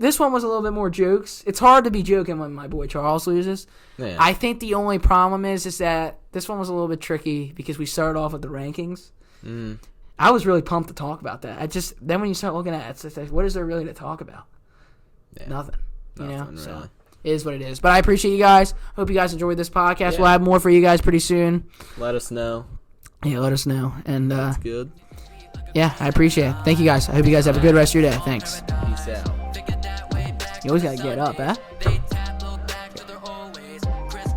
This one was a little bit more jokes. It's hard to be joking when my boy Charles loses. Yeah. I think the only problem is that this one was a little bit tricky because we started off with the rankings. Mm. I was really pumped to talk about that. Then when you start looking at it, it's like, what is there really to talk about? Yeah. Nothing. Really. So it is what it is. But I appreciate you guys. Hope you guys enjoyed this podcast. Yeah. We'll have more for you guys pretty soon. Let us know. Yeah, let us know. And That's good. Yeah, I appreciate it. Thank you guys. I hope you guys have a good rest of your day. Thanks. Peace out. You always gotta get up, huh?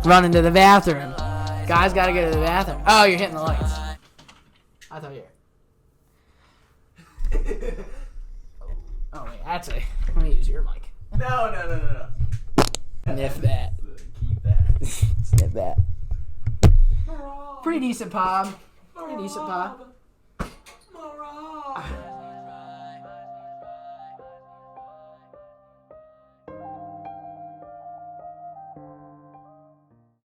Run into the bathroom. Guys gotta go to the bathroom. Oh, you're hitting the lights. I thought you were. Oh, wait, that's a. Let me use your mic. No. Sniff that. Keep that. Sniff that. Pretty decent pod.